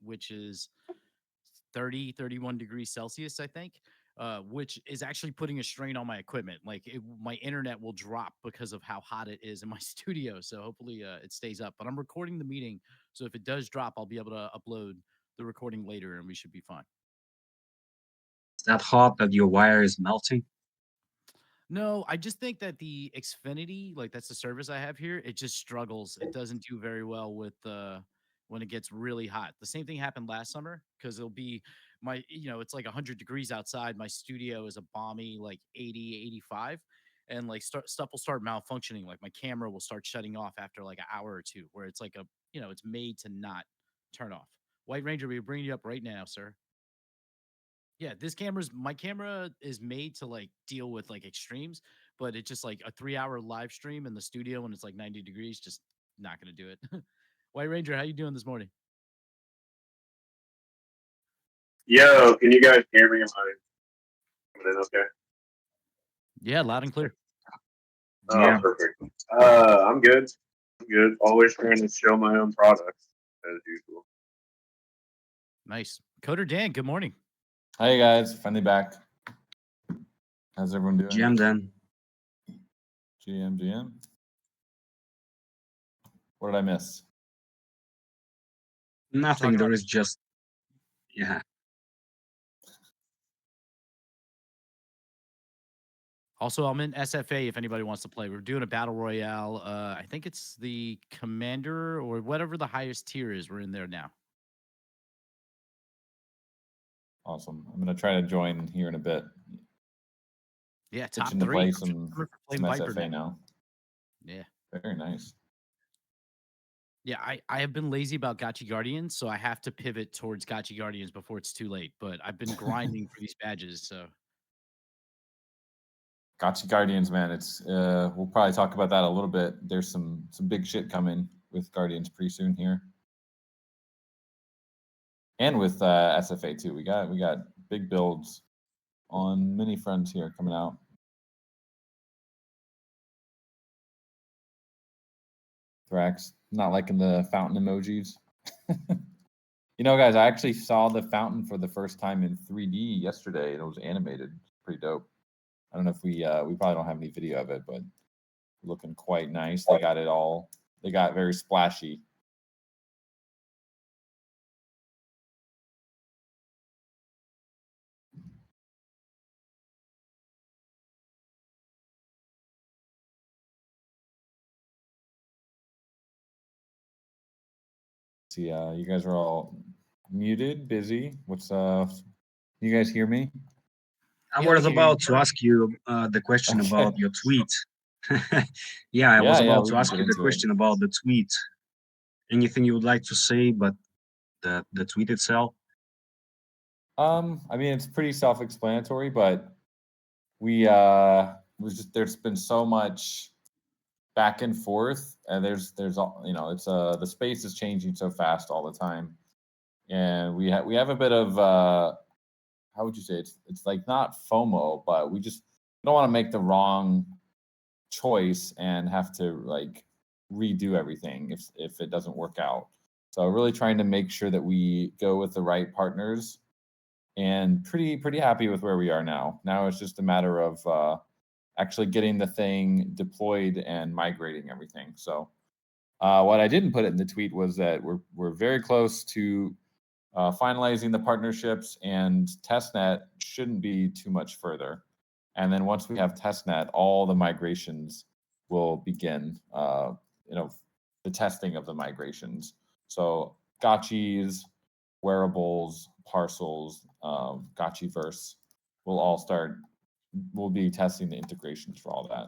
which is 30, 31 degrees Celsius, I think, which is actually putting a strain on my equipment. Like my internet will drop because of how hot it is in my studio. So hopefully it stays up. But I'm recording the meeting. So if it does drop, I'll be able to upload the recording later and we should be fine. Is that hot that your wire is melting? No, I just think that the Xfinity, like that's the service I have here, it just struggles. It doesn't do very well with when it gets really hot. The same thing happened last summer because it'll be it's like 100 degrees outside. My studio is a balmy like 80, 85, and like stuff will start malfunctioning. Like my camera will start shutting off after like an hour or two, where it's like it's made to not turn off. White Ranger, we're bringing you up right now, sir. Yeah, my camera is made to like deal with like extremes, but it's just like a 3-hour live stream in the studio when it's like 90 degrees, just not gonna do it. White Ranger, how you doing this morning? Yo, can you guys hear me? Am I coming in okay? Yeah, loud and clear. Oh, Yeah. perfect. I'm good. I'm good. Always trying to show my own products as usual. Nice. Coder Dan, good morning. Hi guys, finally back. How's everyone doing? GM then. GM. What did I miss? Nothing. There is just, yeah. Also, I'm in SFA if anybody wants to play. We're doing a battle royale. I think it's the commander or whatever the highest tier is. We're in there now. Awesome. I'm gonna try to join here in a bit. Yeah, top Itching to 3. play some SFA now. Yeah. Very nice. Yeah, I have been lazy about Gotchi Guardians, so I have to pivot towards Gotchi Guardians before it's too late. But I've been grinding for these badges, so. Gotchi Guardians, man. It's we'll probably talk about that a little bit. There's some big shit coming with Guardians pretty soon here, and with SFA too. We got big builds on many fronts here coming out. Thrax, not liking the fountain emojis. You know, guys, I actually saw the fountain for the first time in 3D yesterday, and it was animated. Pretty dope. I don't know if we probably don't have any video of it, but looking quite nice. They got it all. They got very splashy. See, you guys are all muted, busy. What's you guys hear me? I was about to ask you the question about your tweet. I was about to ask you the question about the tweet. Anything you would like to say, but the tweet itself? I mean, it's pretty self-explanatory, but there's been so much back and forth, and there's it's the space is changing so fast all the time, and we have a bit of how would you say it's like not FOMO, but we don't want to make the wrong choice and have to like redo everything if it doesn't work out. So really trying to make sure that we go with the right partners, and pretty happy with where we are now. Now it's just a matter of actually getting the thing deployed and migrating everything. So what I didn't put it in the tweet was that we're very close to finalizing the partnerships, and testnet shouldn't be too much further. And then once we have testnet, all the migrations will begin. The testing of the migrations. So gotchis, wearables, parcels, Gotchiverse will all start. We'll be testing the integrations for all that.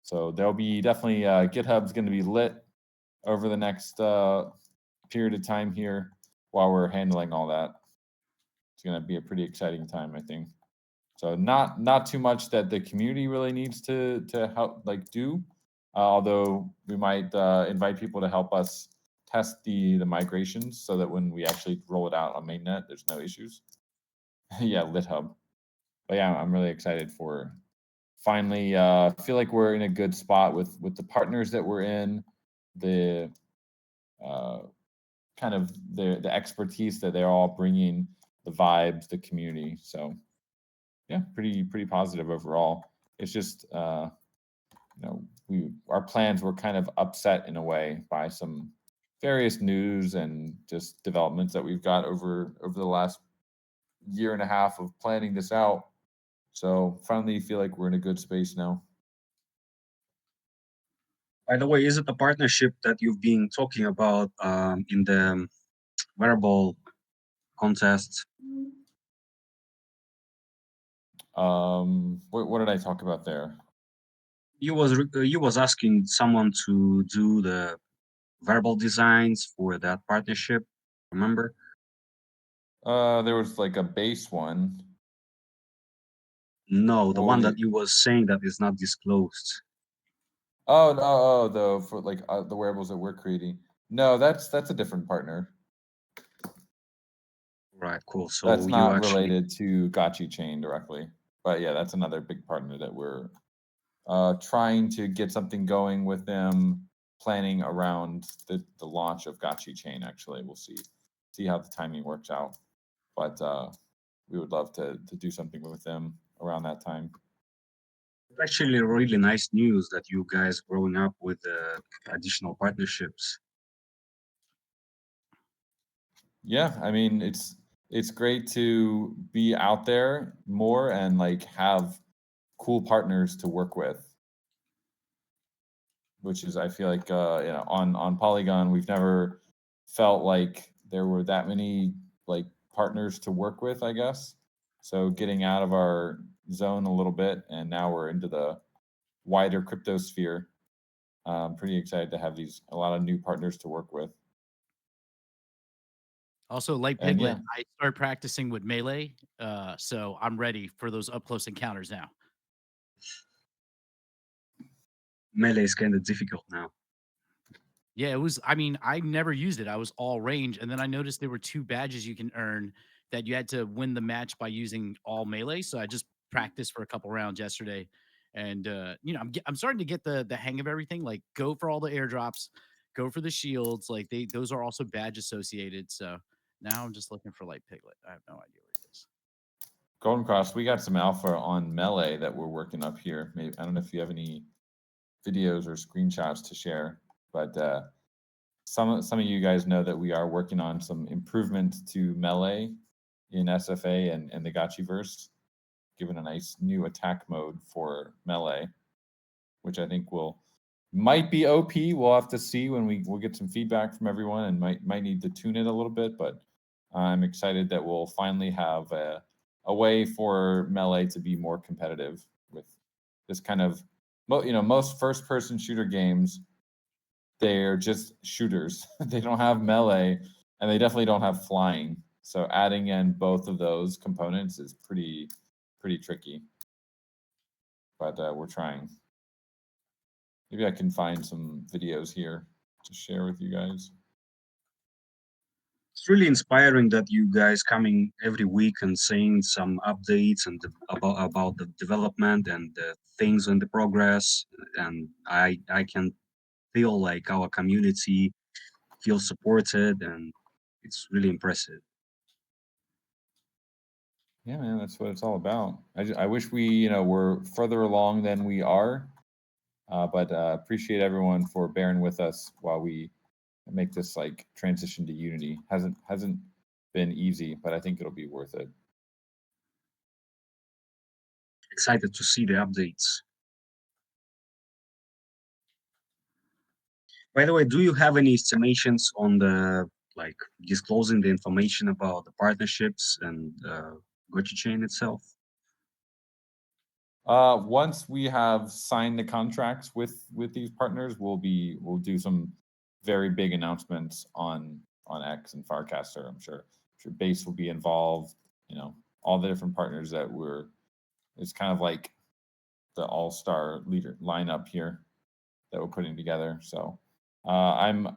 So there'll be definitely GitHub's going to be lit over the next period of time here while we're handling all that. It's going to be a pretty exciting time, I think. So not too much that the community really needs to help do, although we might invite people to help us test the migrations so that when we actually roll it out on mainnet, there's no issues. Yeah, LitHub. But yeah, I'm really excited for finally. Feel like we're in a good spot with the partners that we're in, the kind of the expertise that they're all bringing, the vibes, the community. So yeah, pretty positive overall. It's just our plans were kind of upset in a way by some various news and just developments that we've got over the last year and a half of planning this out. So finally feel like we're in a good space now. By the way, is it a partnership that you've been talking about in the wearable contest? What did I talk about there? You was asking someone to do the verbal designs for that partnership. Remember? There was like a base one. No, the one that you was saying that is not disclosed. Oh no, for like the wearables that we're creating. No, that's a different partner. Right, cool. So that's you not actually related to Gotchi Chain directly, but yeah, that's another big partner that we're trying to get something going with them, planning around the launch of Gotchi Chain. Actually, we'll see how the timing works out, but we would love to do something with them around that time. It's actually really nice news that you guys growing up with additional partnerships. Yeah, I mean it's great to be out there more and like have cool partners to work with, which is I feel like on Polygon we've never felt like there were that many like partners to work with, I guess. So getting out of our zone a little bit, and now we're into the wider crypto sphere. I'm pretty excited to have a lot of new partners to work with. Also, like And Piglet, yeah, I started practicing with Melee, so I'm ready for those up close encounters now. Melee is kind of difficult now. Yeah, it was. I mean, I never used it. I was all range, and then I noticed there were 2 badges you can earn that you had to win the match by using all melee. So I just practiced for a couple rounds yesterday, and I'm starting to get the hang of everything. Like, go for all the airdrops, go for the shields. Like those are also badge associated. So now I'm just looking for like Piglet. I have no idea where he is. Golden Cross, we got some alpha on Melee that we're working up here. Maybe I don't know if you have any videos or screenshots to share, but some of you guys know that we are working on some improvement to Melee in SFA and the Gotchiverse, given a nice new attack mode for Melee, which I think might be OP. We'll have to see when we'll get some feedback from everyone, and might need to tune it a little bit. But I'm excited that we'll finally have a way for Melee to be more competitive with this kind of, most first-person shooter games. They're just shooters. They don't have melee, and they definitely don't have flying. So adding in both of those components is pretty tricky. But we're trying. Maybe I can find some videos here to share with you guys. It's really inspiring that you guys coming every week and saying some updates and about the development and the things in the progress. And I can feel like our community feels supported, and it's really impressive. Yeah, man, that's what it's all about. I wish we were further along than we are, but appreciate everyone for bearing with us while we make this like transition to Unity. Hasn't been easy, but I think it'll be worth it. Excited to see the updates. By the way, do you have any estimations on the disclosing the information about the partnerships and Gotchi Chain itself? Once we have signed the contracts with these partners, we'll do some very big announcements on X and Farcaster. I'm sure Base will be involved. All the different partners that it's kind of like the all-star leader lineup here that we're putting together. So I'm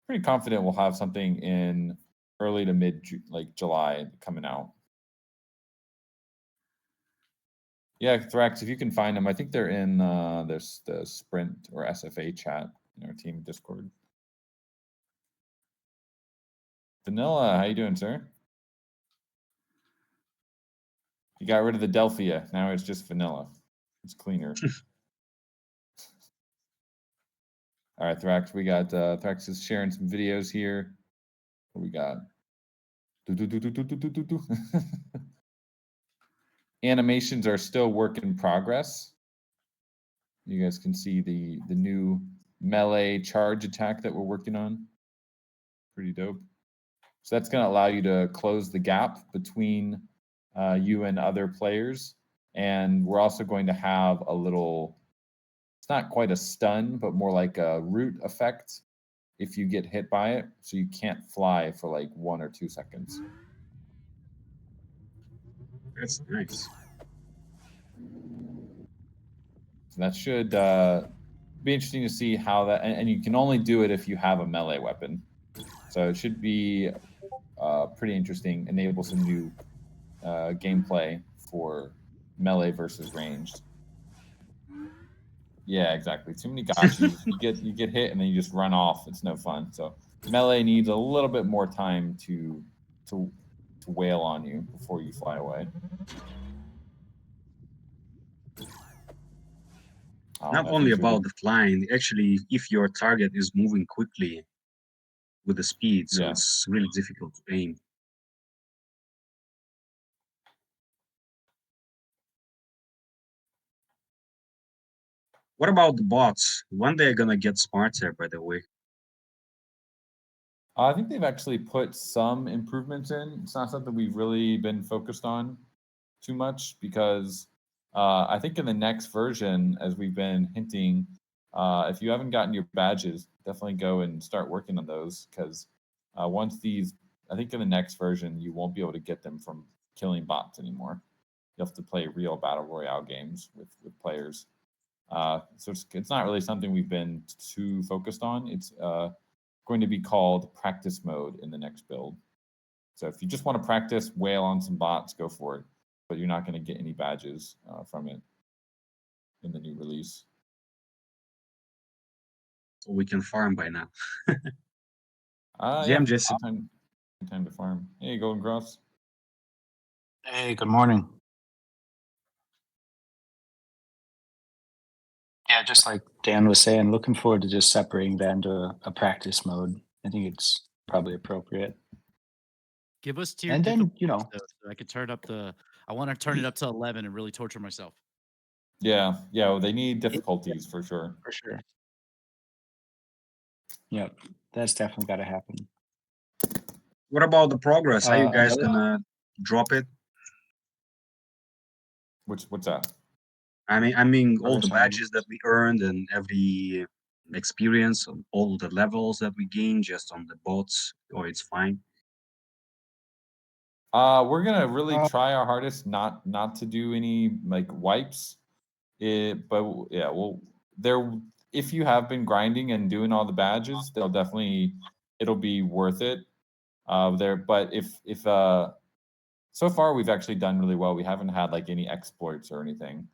pretty confident we'll have something in early to mid July coming out. Yeah, Thrax, if you can find them, I think they're in there's the Sprint or SFA chat in our team Discord. Vanilla, how you doing, sir? You got rid of the Delphia. Now it's just vanilla. It's cleaner. All right, Thrax, we got Thrax is sharing some videos here. What we got? Animations are still work in progress. You guys can see the new melee charge attack that we're working on. Pretty dope. So that's going to allow you to close the gap between you and other players. And we're also going to have a little, it's not quite a stun, but more like a root effect if you get hit by it. So you can't fly for like 1 or 2 seconds. That's nice. So that should be interesting to see how that, and you can only do it if you have a melee weapon. So it should be pretty interesting, enable some new gameplay for melee versus ranged. Yeah, exactly. Too many gotchis. you get hit and then you just run off. It's no fun. So melee needs a little bit more time to wail on you before you fly away. Not only about the flying, actually, if your target is moving quickly with the speed, so it's really difficult to aim. What about the bots? When they're gonna get smarter, by the way? I think they've actually put some improvements in. It's not something we've really been focused on too much because I think in the next version, as we've been hinting, if you haven't gotten your badges, definitely go and start working on those because once these, I think in the next version, you won't be able to get them from killing bots anymore. You have to play real battle royale games with players. So it's not really something we've been too focused on. It's going to be called practice mode in the next build. So if you just want to practice, whale on some bots, go for it. But you're not going to get any badges from it in the new release. So we can farm by now. Yeah, Jesse. time to farm. Hey, Golden Cross. Hey, good morning. Yeah, just like Dan was saying, looking forward to just separating that into a practice mode. I think it's probably appropriate. Give us tier And then, so I could turn up I want to turn it up to 11 and really torture myself. Yeah, well, they need difficulties for sure. For sure. Yep, that's definitely got to happen. What about the progress? Are you guys gonna drop it? What's that? I mean, all the badges that we earned and every experience, all the levels that we gained just on the bots, or it's fine. We're gonna really try our hardest not to do any like wipes. But yeah, well, if you have been grinding and doing all the badges, it'll be worth it. But if so far we've actually done really well. We haven't had like any exploits or anything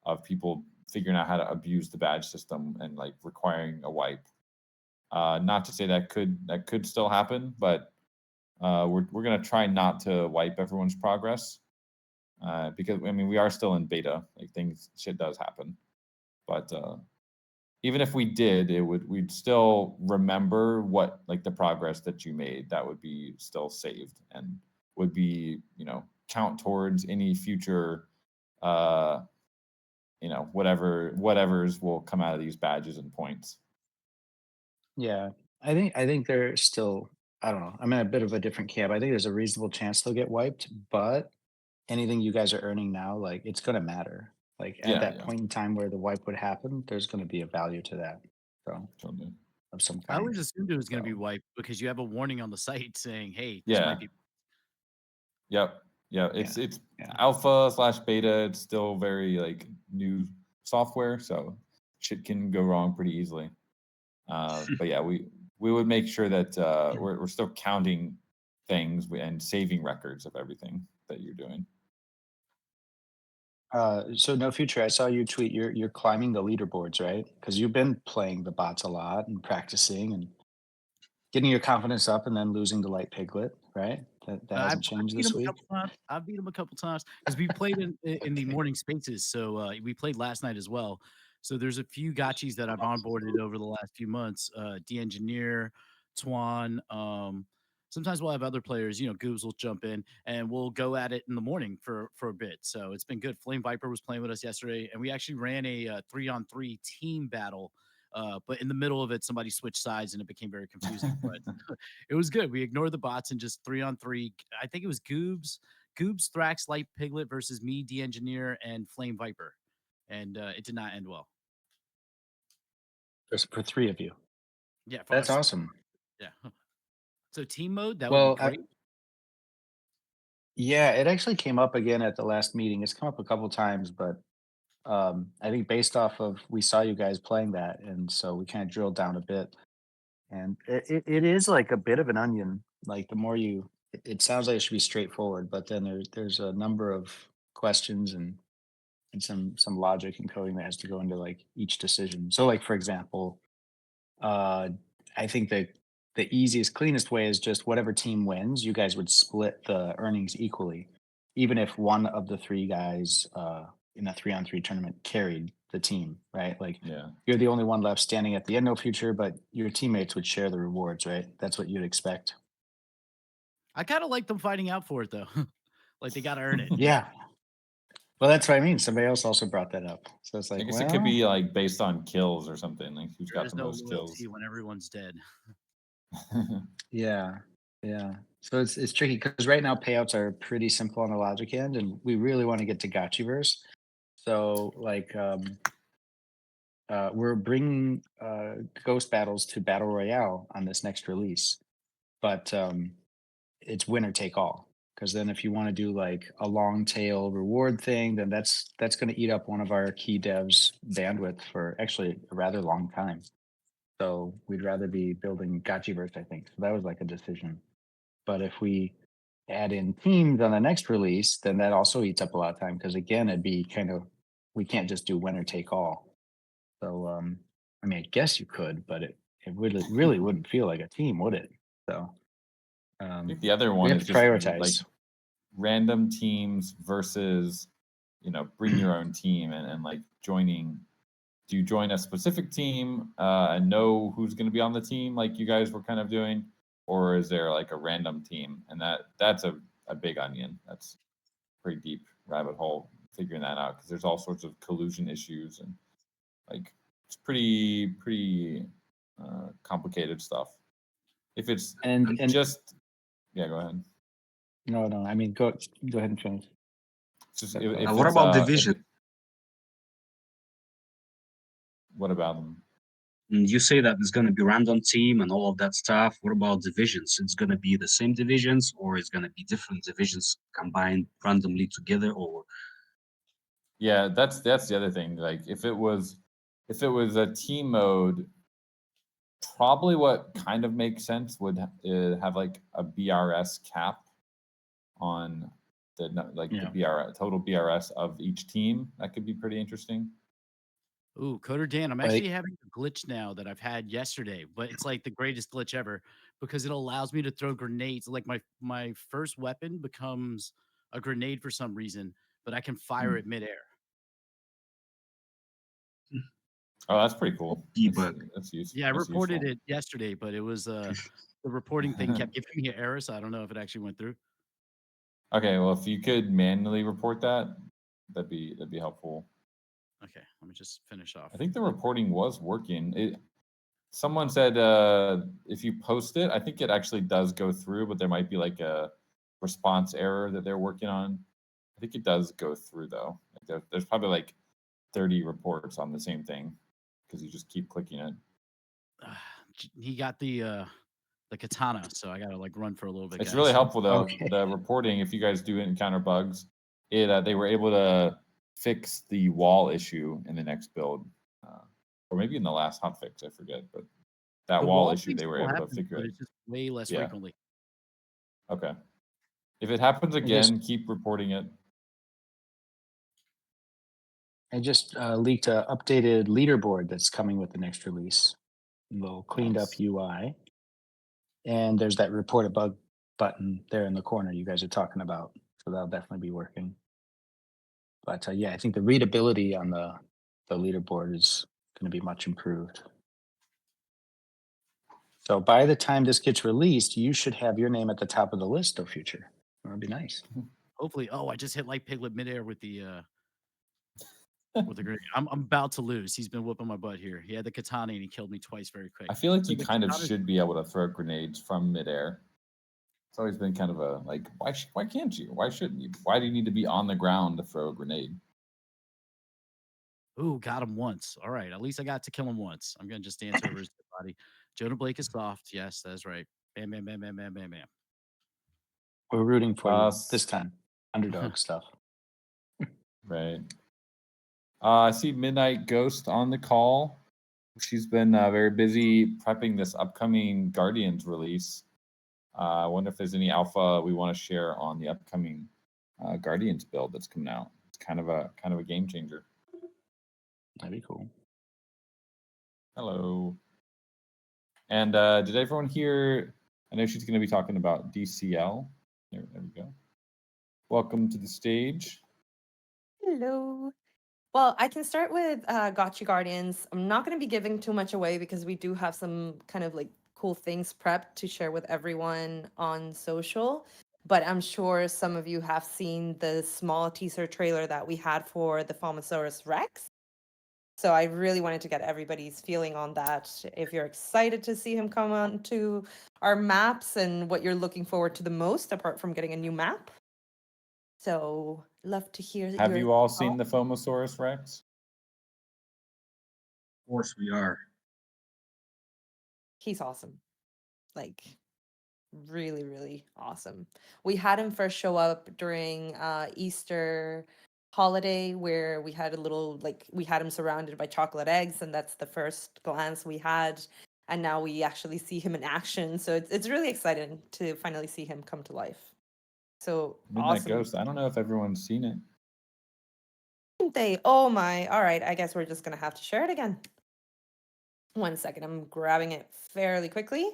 of people figuring out how to abuse the badge system and like requiring a wipe. Not to say that could still happen, but we're gonna try not to wipe everyone's progress because I mean we are still in beta. Like shit does happen, but even if we did, we'd still remember what like the progress that you made. That would be still saved and would be count towards any future whatever's will come out of these badges and points. Yeah, I think they're still, I don't know, I'm in a bit of a different camp. I think there's a reasonable chance they'll get wiped, but anything you guys are earning now, like it's gonna matter. Like at that point in time where the wipe would happen, there's gonna be a value to that. So of some I kind. always assumed it was going to be wiped because you have a warning on the site saying, "Hey, this might be." Yep. It's alpha/beta. It's still very like new software, so shit can go wrong pretty easily. But yeah, we would make sure that we're still counting things and saving records of everything that you're doing. So no future. I saw you tweet. You're climbing the leaderboards, right? Because you've been playing the bots a lot and practicing, and getting your confidence up and then losing to Light Piglet, right? That hasn't I've changed beat this him a week. couple times. I've beat him a couple times because we played in the morning spaces. So we played last night as well. So there's a few gotchis that I've onboarded over the last few months. D-Engineer, Twan. Sometimes we'll have other players, Goobs will jump in and we'll go at it in the morning for a bit. So it's been good. Flame Viper was playing with us yesterday, and we actually ran a 3-on-3 team battle. But in the middle of it, somebody switched sides and it became very confusing. But it was good. We ignored the bots and just 3-on-3. I think it was Goobs, Thrax, Light Piglet versus me, D-Engineer, and Flame Viper. And it did not end well. Just for 3 of you. Yeah, for That's us. awesome. Yeah. So team mode, that would be Well, great. yeah, it actually came up again at the last meeting. It's come up a couple times, but I think based off of we saw you guys playing that, and so we kind of drilled down a bit. And it is like a bit of an onion. Like the more you, it sounds like it should be straightforward, but then there's a number of questions and some logic and coding that has to go into like each decision. So like for example, I think that the easiest, cleanest way is just whatever team wins, you guys would split the earnings equally, even if one of the 3 guys in a 3-on-3 tournament carried the team, right? Like Yeah. you're the only one left standing at the end, no future, but your teammates would share the rewards, right? That's what you'd expect. I kind of like them fighting out for it though. Like they got to earn it. Yeah. Well, that's what I mean. Somebody else also brought that up. So it's I like, guess it could well, be like based on kills or something, like who's There got is the no most kills. loyalty when everyone's dead. yeah. Yeah. So it's tricky because right now payouts are pretty simple on the logic end, and we really want to get to Gotchiverse. So like we're bringing Ghost Battles to Battle Royale on this next release, but it's winner take all. Because then if you want to do like a long tail reward thing, then that's going to eat up one of our key devs' bandwidth for actually a rather long time. So we'd rather be building Gotchiverse, I think. So that was like a decision. But if we add in teams on the next release, then that also eats up a lot of time because again, it'd be kind of we can't just do winner take all. So I mean, I guess you could, but it really wouldn't feel like a team, would it? So I think the other we one have is to just like prioritize. random teams versus, bring your own team and like joining. Do you join a specific team and know who's going to be on the team like you guys were kind of doing? Or is there like a random team? And that's a big onion. That's pretty deep rabbit hole figuring that out because there's all sorts of collusion issues and like it's pretty complicated stuff. If it's And just yeah, go ahead. no, I mean go ahead and finish. It's just That's if What it's about division? what about them? You say that it's going to be random team and all of that stuff. What about divisions? It's going to be the same divisions, or it's going to be different divisions combined randomly together, or Yeah, that's the other thing. Like if it was a team mode, probably what kind of makes sense would have like a BRS cap on the Yeah. BRS total BRS of each team. That could be pretty interesting. Ooh, Coder Dan, I'm Like- actually having a glitch now that I've had yesterday, but it's like the greatest glitch ever because it allows me to throw grenades. Like my first weapon becomes a grenade for some reason, but I can fire it midair. Oh, that's pretty cool. debug. That's useful. Yeah, I That's reported useful. it yesterday, but it was the reporting thing kept giving me an error, so I don't know if it actually went through. Okay, well, if you could manually report that, that'd be helpful. Okay, let me just finish off. I think the reporting was working. Someone said if you post it, I think it actually does go through, but there might be like a response error that they're working on. I think it does go through though. Like there's probably like 30 reports on the same thing because you just keep clicking it. He got the katana, so I gotta like run for a little bit. It's guys. really helpful though. Okay. The reporting, if you guys do encounter bugs, they were able to fix the wall issue in the next build, or maybe in the last hotfix, I forget. But that The wall wall issue, thing they were still able to happens, figure but it. it's just way less Yeah. frequently. Okay. If it happens just- again, keep reporting it. I just leaked a updated leaderboard that's coming with the next release. A little cleaned up Nice. UI. And there's that report a bug button there in the corner you guys are talking about. So that'll definitely be working. But yeah, I think the readability on the leaderboard is going to be much improved. So by the time this gets released, you should have your name at the top of the list of future. That'd be nice. Hopefully. Oh, I just hit like Piglet midair with the grenade. I'm about to lose. He's been whooping my butt here. He had the katana and he killed me twice very quick. I feel like So you the kind of katana's- should be able to throw grenades from midair. It's always been kind of a like, why can't you? Why shouldn't you? Why do you need to be on the ground to throw a grenade? Ooh, got him once. All right. At least I got to kill him once. I'm gonna just dance over his dead body. Jonah Blake is soft. Yes, that's right. Bam, bam, bam, bam, bam, bam, bam. We're rooting for you s- this time. Underdog stuff. Right. I see Midnight Ghost on the call. She's been very busy prepping this upcoming Guardians release. I wonder if there's any alpha we want to share on the upcoming Guardians build that's coming out. It's kind of a game changer. That'd be cool. Hello. And did everyone hear? I know she's going to be talking about DCL. There we go. Welcome to the stage. Hello. Well, I can start with Gotchi Guardians. I'm not going to be giving too much away because we do have some kind of like cool things prepped to share with everyone on social. But I'm sure some of you have seen the small teaser trailer that we had for the Fomosaurus Rex. So I really wanted to get everybody's feeling on that. If you're excited to see him come onto our maps and what you're looking forward to the most, apart from getting a new map. So love to hear. Have you all seen the Fomosaurus Rex? Of course we are. He's awesome. Like really, really awesome. We had him first show up during Easter holiday where we had a little we had him surrounded by chocolate eggs, and that's the first glance we had. And now we actually see him in action. So it's really exciting to finally see him come to life. So Midnight awesome. Ghost. I don't know if everyone's seen it. Oh my. All right. I guess we're just going to have to share it again. 1 second. I'm grabbing it fairly quickly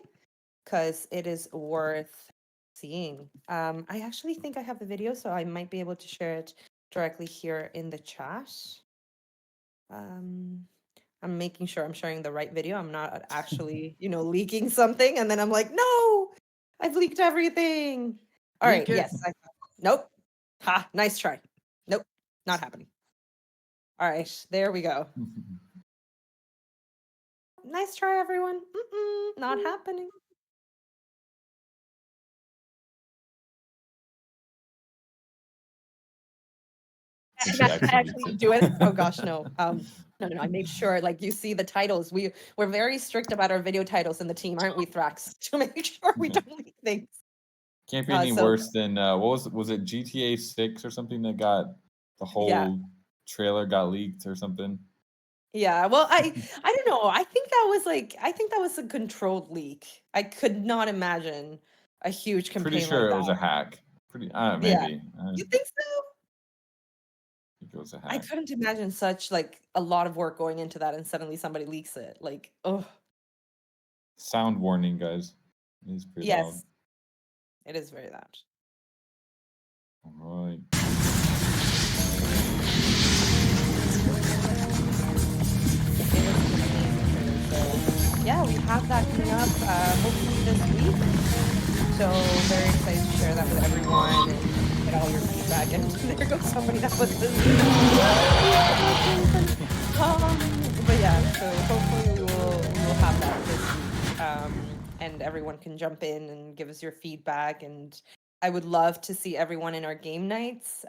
because it is worth seeing. I actually think I have the video, so I might be able to share it directly here in the chat. I'm making sure I'm sharing the right video. I'm not actually, leaking something, and then I'm like, no, I've leaked everything. All right, yes. Nope. Ha, nice try. Nope, not happening. All right, there we go. Nice try, everyone. Not happening. Did she actually do it? Oh gosh, no. No. I made sure, you see the titles. We're very strict about our video titles in the team, aren't we, Thrax? To make sure we don't leak things. Can't be any worse than what was it GTA 6 or something that got the whole trailer got leaked or something? Yeah, well, I don't know. I think that was a controlled leak. I could not imagine a huge campaign Pretty sure like it was that. a hack. Maybe. You think so? I think it was a hack. I couldn't imagine such a lot of work going into that, and suddenly somebody leaks it. Sound warning, guys. It is pretty Yes, loud. it is very loud. All right. Yeah, we have that coming up hopefully this week. So very excited to share that with everyone and get all your feedback. And there goes somebody that was listening. But yeah, so hopefully we will have that this week. And everyone can jump in and give us your feedback. And I would love to see everyone in our game nights.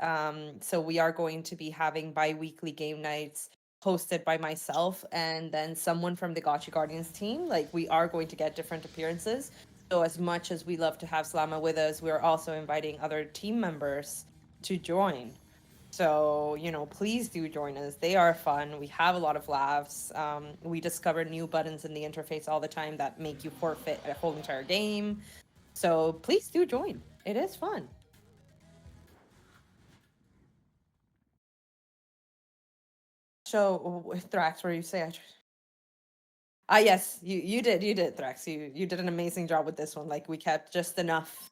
So we are going to be having bi-weekly game nights hosted by myself and then someone from the Gotchi Guardians team. We are going to get different appearances. So as much as we love to have Slama with us, we're also inviting other team members to join. So, please do join us. They are fun. We have a lot of laughs. We discover new buttons in the interface all the time that make you forfeit a whole entire game. So please do join. It is fun. So, Thrax, where you say Yes, you did, Thrax. You did an amazing job with this one. Like we kept just enough.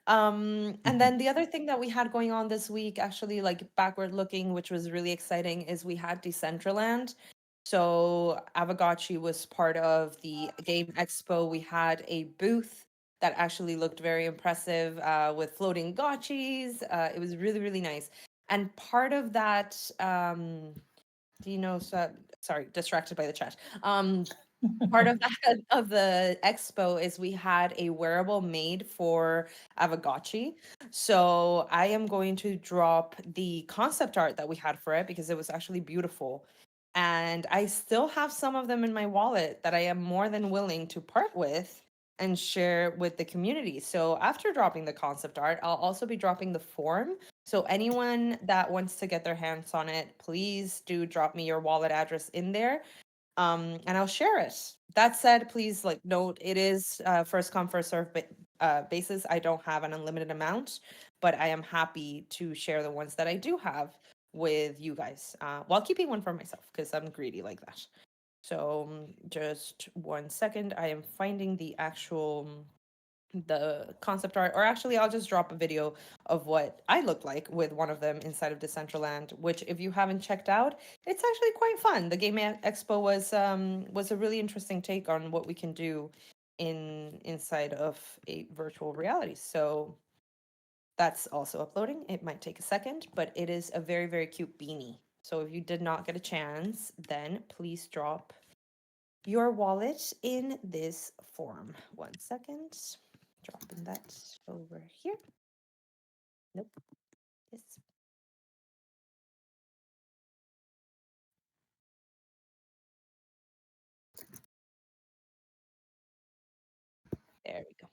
And then the other thing that we had going on this week, actually, like backward looking, which was really exciting, is we had Decentraland. So AAVEGOTCHI was part of the Game Expo. We had a booth that actually looked very impressive with floating gotchis. It was really, really nice. And part of that, do you know? Sorry, distracted by the chat. Part of that of the expo is we had a wearable made for AAVEGOTCHI. So I am going to drop the concept art that we had for it because it was actually beautiful. And I still have some of them in my wallet that I am more than willing to part with and share with the community. So after dropping the concept art, I'll also be dropping the form. So anyone that wants to get their hands on it, please do drop me your wallet address in there, and I'll share it. That said, please like note it is first come first serve basis. I don't have an unlimited amount, but I am happy to share the ones that I do have with you guys, while keeping one for myself because I'm greedy like that. So just 1 second, I am finding the actual the concept art, or actually I'll just drop a video of what I look like with one of them inside of Decentraland, which if you haven't checked out, it's actually quite fun. The Game Expo was a really interesting take on what we can do inside of a virtual reality. So that's also uploading. It might take a second, but it is a very, very cute beanie. So if you did not get a chance, then please drop your wallet in this form. 1 second. Dropping that over here. Nope. Yes. There we go.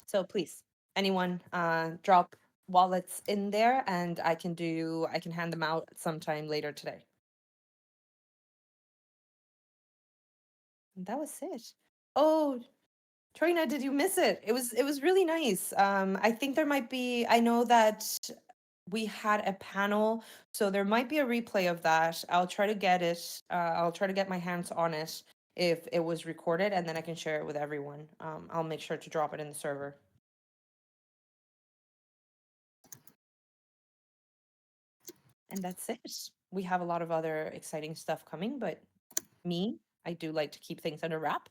So please, anyone, drop wallets in there, and I can hand them out sometime later today. And that was it. Oh, Trina, did you miss it? It was really nice. I think there might be. I know that we had a panel, so there might be a replay of that. I'll try to get it. I'll try to get my hands on it if it was recorded, and then I can share it with everyone. I'll make sure to drop it in the server. And that's it. We have a lot of other exciting stuff coming, but I do like to keep things under wrap.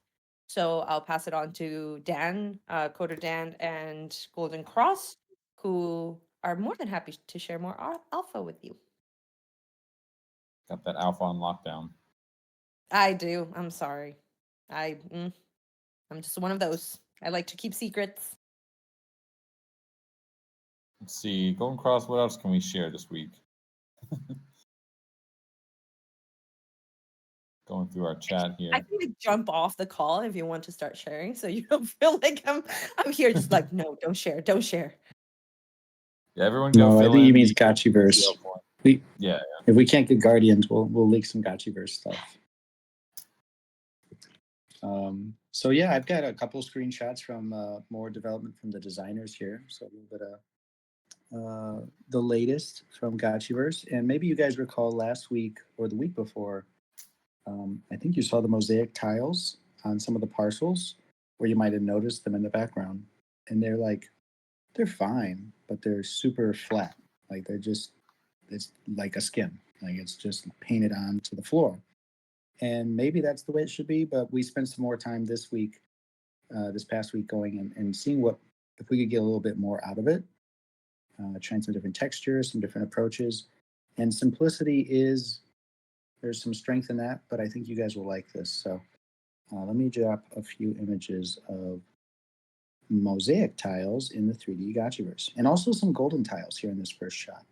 So I'll pass it on to Dan, Coder Dan, and Golden Cross, who are more than happy to share more alpha with you. Got that alpha on lockdown. I do. I'm sorry. I'm just one of those. I like to keep secrets. Let's see. Golden Cross, what else can we share this week? Going through our chat here. I can like jump off the call if you want to start sharing, so you don't feel like I'm here just like, no, don't share. Yeah, everyone go. No, I fill think he in means the Gotchiverse. Yeah. If we can't get Guardians, we'll leak some Gotchiverse stuff. So yeah, I've got a couple screenshots from more development from the designers here. So a little bit of the latest from Gotchiverse. And maybe you guys recall last week or the week before, I think you saw the mosaic tiles on some of the parcels where you might have noticed them in the background. And they're fine, but they're super flat. Like it's like a skin. Like it's just painted on to the floor. And maybe that's the way it should be, but we spent some more time this past week going and seeing if we could get a little bit more out of it, trying some different textures, some different approaches. And simplicity there's some strength in that, but I think you guys will like this. So let me drop a few images of mosaic tiles in the 3D Gotchiverse, and also some golden tiles here in this first shot.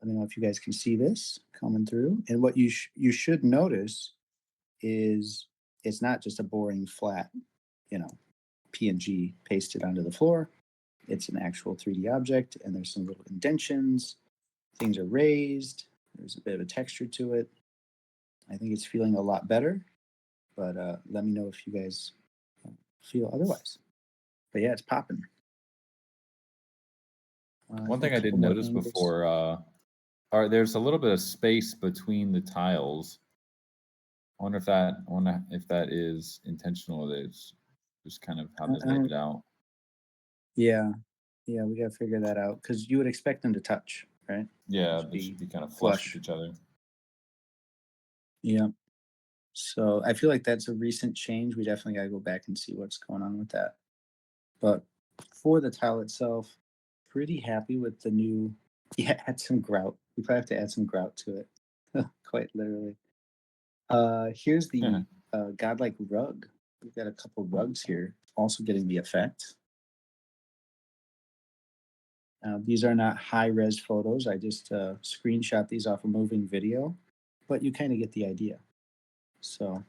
Let me know if you guys can see this coming through. And what you should notice is it's not just a boring flat, PNG pasted onto the floor. It's an actual 3D object, and there's some little indentions. Things are raised. There's a bit of a texture to it. I think it's feeling a lot better, but let me know if you guys feel otherwise. But yeah, it's popping. One thing I didn't notice before There's a little bit of space between the tiles. I wonder if that is intentional. It's just kind of how they laid it out. Yeah, yeah, we gotta figure that out because you would expect them to touch, right? Yeah, they should be kind of flush with each other. Yeah. So I feel like that's a recent change. We definitely gotta go back and see what's going on with that. But for the tile itself, pretty happy with the new. Yeah, add some grout. We probably have to add some grout to it, quite literally. Here's the godlike rug. We've got a couple rugs here, also getting the effect. These are not high res photos. I just screenshot these off a moving video, but you kind of get the idea. So,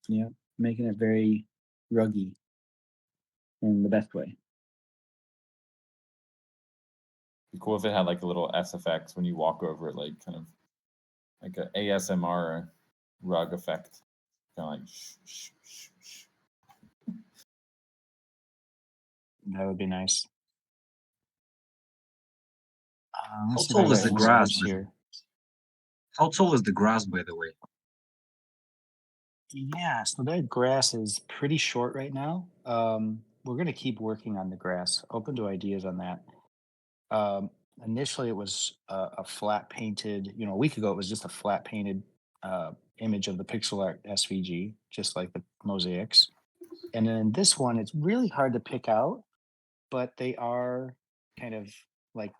yeah, making it very ruggy in the best way. Be cool if it had like a little S effects when you walk over it, like kind of like a ASMR rug effect. Kind of like shh, shh, shh, shh. That would be nice. How Let's see if I tall is got the any grass? others here. How tall is the grass, by the way? Yeah, so that grass is pretty short right now. We're going to keep working on the grass. Open to ideas on that. Initially, it was a flat painted. A week ago, it was just a flat painted image of the pixel art SVG, just like the mosaics. And then this one, it's really hard to pick out, but they are kind of like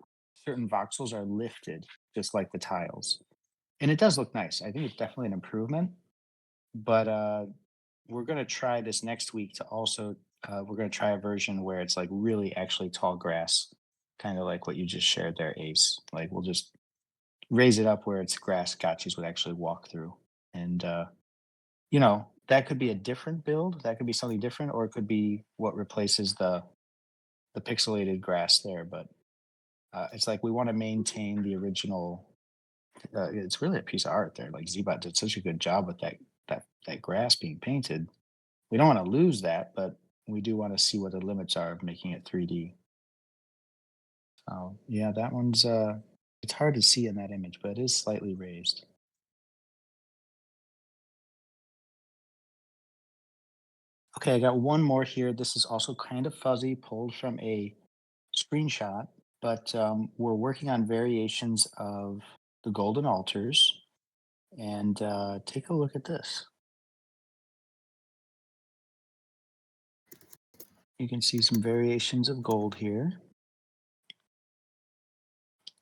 certain voxels are lifted, just like the tiles. And it does look nice. I think it's definitely an improvement. But we're going to try this next week to also, we're going to try a version where it's like really actually tall grass, kind of like what you just shared there, Ace. Like we'll just raise it up where it's grass gotchis would actually walk through. And, that could be a different build. That could be something different, or it could be what replaces the pixelated grass there. But it's like we want to maintain the original. It's really a piece of art there. Like Zbot did such a good job with that grass being painted. We don't want to lose that, but we do want to see what the limits are of making it 3D. So yeah, that one's it's hard to see in that image, but it is slightly raised. Okay, I got one more here. This is also kind of fuzzy, pulled from a screenshot, but we're working on variations of the golden altars. And take a look at this. You can see some variations of gold here.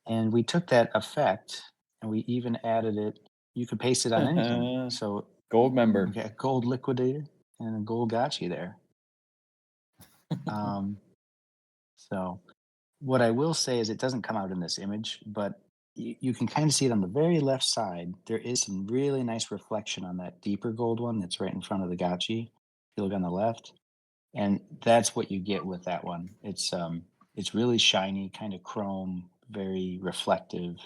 And we took that effect and we even added it. You could paste it on anything. So gold member. We got gold liquidator and a gold gotchi there. So what I will say is it doesn't come out in this image, but you can kind of see it on the very left side. There is some really nice reflection on that deeper gold one that's right in front of the gotchi. If you look on the left, and that's what you get with that one. It's really shiny, kind of chrome, very reflective,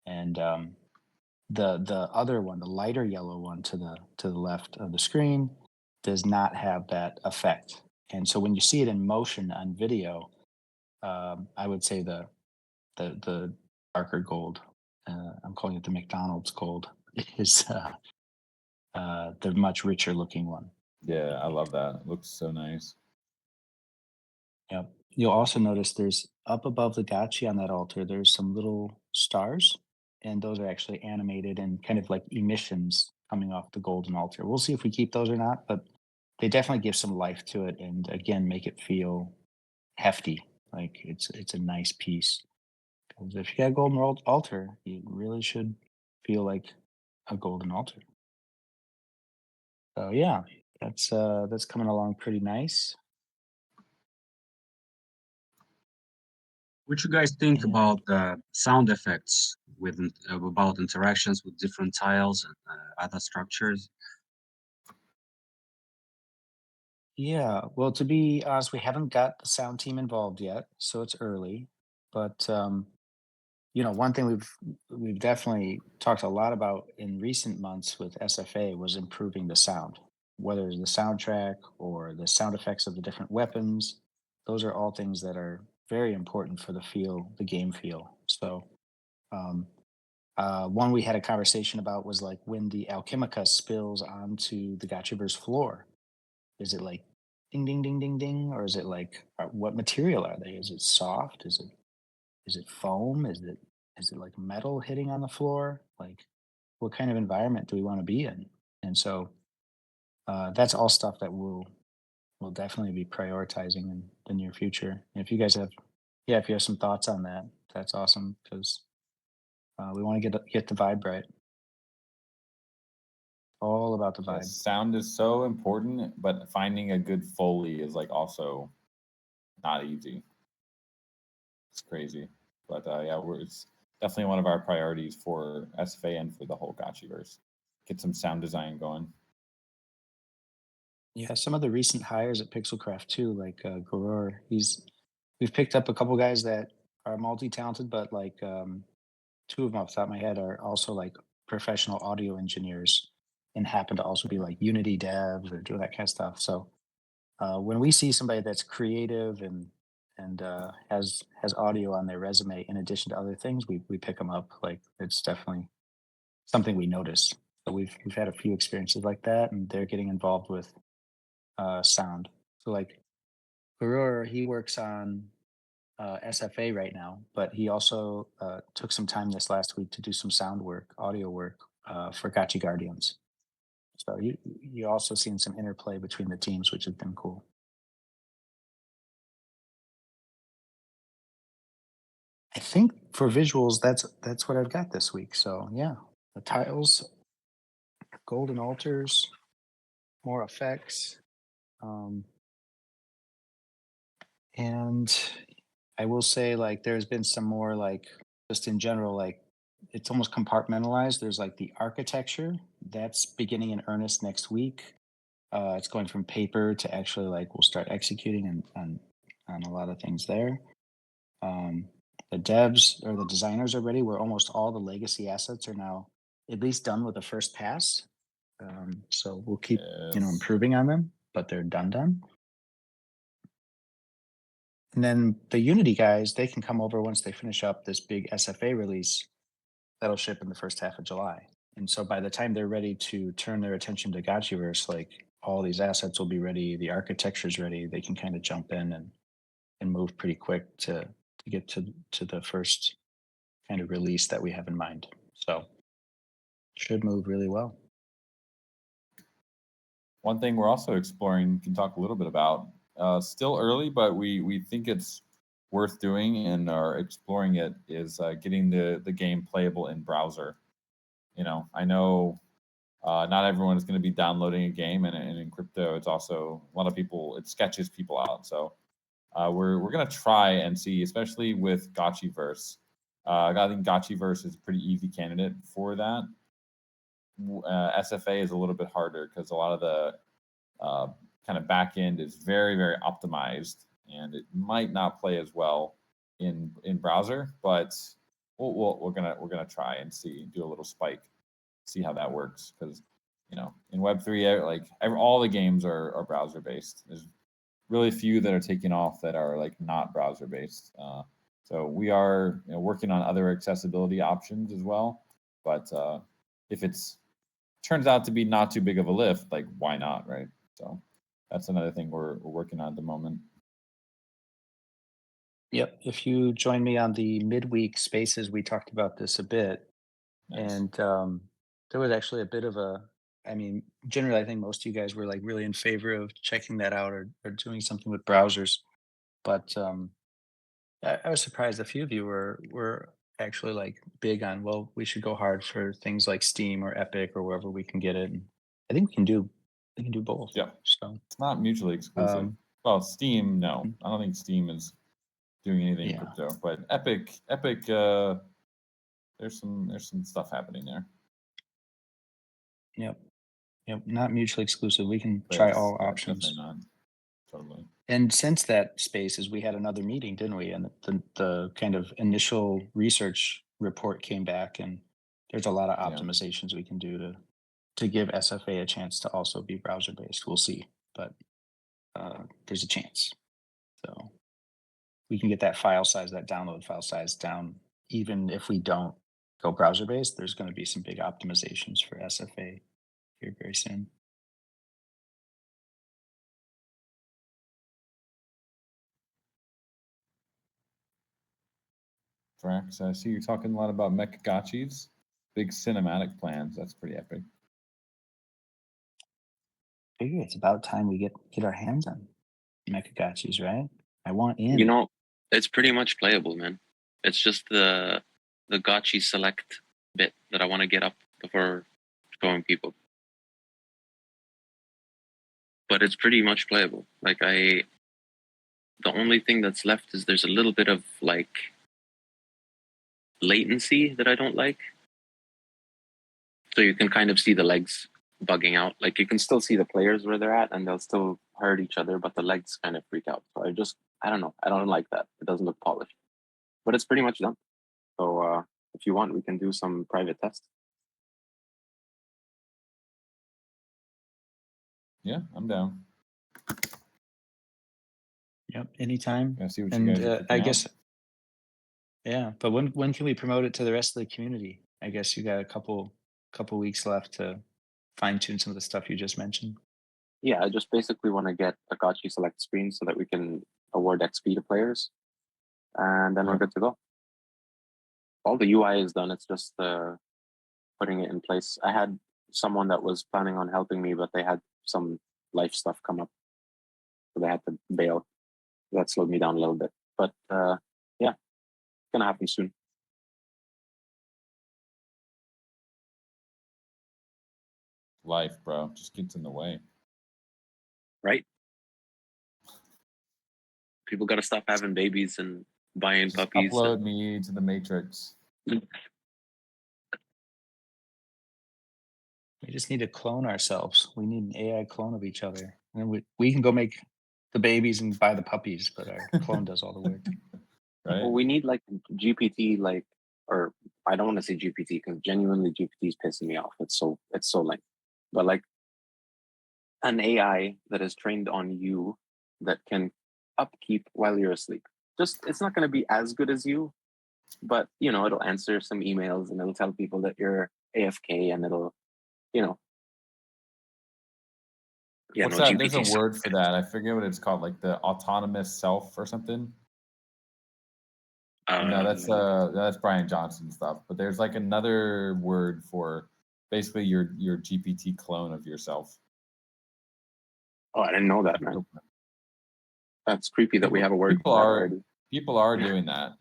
and the other one, the lighter yellow one to the left of the screen, does not have that effect. And so when you see it in motion on video, I would say the darker gold, I'm calling it the McDonald's gold, is the much richer looking one. Yeah, I love that. It looks so nice. Yep. You'll also notice there's up above the gotchi on that altar, there's some little stars, and those are actually animated and kind of like emissions coming off the golden altar. We'll see if we keep those or not, but they definitely give some life to it and again make it feel hefty, like it's a nice piece. Because if you got a golden altar, you really should feel like a golden altar. So yeah, that's coming along pretty nice. What you guys think about sound effects with about interactions with different tiles and other structures? Yeah, well, to be honest, we haven't got the sound team involved yet, so it's early. But one thing we've definitely talked a lot about in recent months with SFA was improving the sound, whether it's the soundtrack or the sound effects of the different weapons. Those are all things that are very important for the game feel. So one we had a conversation about was like when the Alchemica spills onto the Gotchaverse floor. Is it like ding ding ding ding ding, or is it like what material are they? Is it soft? Is it foam? Is it like metal hitting on the floor? Like what kind of environment do we want to be in? And so that's all stuff that we'll definitely be prioritizing in the near future. And if you guys have, yeah, if you have some thoughts on that, that's awesome because we want to get the vibe right. All about the vibe. Yes, sound is so important, but finding a good Foley is like also not easy. It's crazy, but yeah, it's definitely one of our priorities for SFA and for the whole Gotchiverse. Get some sound design going. Yeah, some of the recent hires at Pixelcraft too, like Garor, we've picked up a couple guys that are multi-talented, but like two of them off the top of my head are also like professional audio engineers and happen to also be like Unity devs or doing that kind of stuff. So when we see somebody that's creative and has audio on their resume in addition to other things, we pick them up. Like it's definitely something we notice. So we've had a few experiences like that, and they're getting involved with sound. So like Gurur, he works on SFA right now, but he also took some time this last week to do some sound work, audio work for Gotchi Guardians. So you also seen some interplay between the teams, which has been cool. I think for visuals, that's what I've got this week. So yeah, the tiles, golden altars, more effects, and I will say like there's been some more like just in general like it's almost compartmentalized. There's like the architecture that's beginning in earnest next week. It's going from paper to actually like we'll start executing on a lot of things there. The devs or the designers are ready. Where almost all the legacy assets are now at least done with the first pass. So we'll keep improving on them, but they're done. And then the Unity guys, they can come over once they finish up this big SFA release that'll ship in the first half of July. And so by the time they're ready to turn their attention to Gotchiverse, like all these assets will be ready, the architecture's ready, they can kind of jump in and move pretty quick to get to the first kind of release that we have in mind. So should move really well. One thing we're also exploring, can talk a little bit about, still early, but we think it's worth doing and are exploring it, is getting the game playable in browser. You know, I know not everyone is going to be downloading a game, and in crypto, it's also a lot of people, it sketches people out. So we're going to try and see, especially with Gotchiverse. I think Gotchiverse is a pretty easy candidate for that. SFA is a little bit harder because a lot of the kind of back end is very, very optimized, and it might not play as well in browser. But we're gonna try and do a little spike, see how that works. Because in Web3, like all the games are browser based. There's really few that are taking off that are like not browser based. So we are working on other accessibility options as well. But if it's turns out to be not too big of a lift, like why not, right? So that's another thing we're working on at the moment. Yep. If you join me on the midweek spaces, we talked about this a bit. Nice. And there was actually a bit of I mean, generally, I think most of you guys were like really in favor of checking that out or doing something with browsers. But I was surprised a few of you were actually like big on, well, we should go hard for things like Steam or Epic or wherever we can get it. And I think we can do both. Yeah. So it's not mutually exclusive. Well, Steam, no. I don't think Steam is doing anything in crypto. But Epic, there's some stuff happening there. Yep. Not mutually exclusive. We can try all options. Definitely not. Totally. And since that spaces, we had another meeting, didn't we? And the kind of initial research report came back, and there's a lot of optimizations we can do to give SFA a chance to also be browser based. We'll see, but there's a chance. So we can get that file size, that download file size down, even if we don't go browser based. There's going to be some big optimizations for SFA here very soon. Drax, I see you're talking a lot about mechagotchis, big cinematic plans. That's pretty epic. I figure it's about time we get our hands on mechagotchis, right? I want in. You know, it's pretty much playable, man. It's just the gotchi select bit that I want to get up before showing people. But it's pretty much playable. Like the only thing that's left is there's a little bit of like latency that I don't like. So you can kind of see the legs bugging out. Like you can still see the players where they're at and they'll still hurt each other, but the legs kind of freak out. So I don't know. I don't like that. It doesn't look polished. But it's pretty much done. So if you want, we can do some private tests. Yeah, I'm down. Yep, anytime. I see what And you guys are I cooking guess, up. yeah. But when can we promote it to the rest of the community? I guess you got a couple weeks left to fine tune some of the stuff you just mentioned. Yeah, I just basically want to get a gotchi select screen so that we can award XP to players, and then we're good to go. All the UI is done. It's just putting it in place. I had someone that was planning on helping me, but they had some life stuff come up, so they had to bail. That slowed me down a little bit, but yeah, it's gonna happen soon. Life, bro, just gets in the way. Right? People got to stop having babies and buying Just puppies. upload me to the Matrix. We just need to clone ourselves. We need an AI clone of each other. And we can go make the babies and buy the puppies, but our clone does all the work. Right? Well, we need like GPT, like, or I don't want to say GPT because genuinely GPT is pissing me off. It's so lame. But like an AI that is trained on you that can upkeep while you're asleep. Just it's not going to be as good as you, but you know it'll answer some emails and it'll tell people that you're AFK and it'll, you know. Yeah, What's no, that? GPT There's a word for that. I forget what it's called, like the autonomous self or something. No, that's Brian Johnson stuff. But there's like another word for basically your GPT clone of yourself. Oh, I didn't know that, man. That's creepy that we have a word for that already. People are doing that.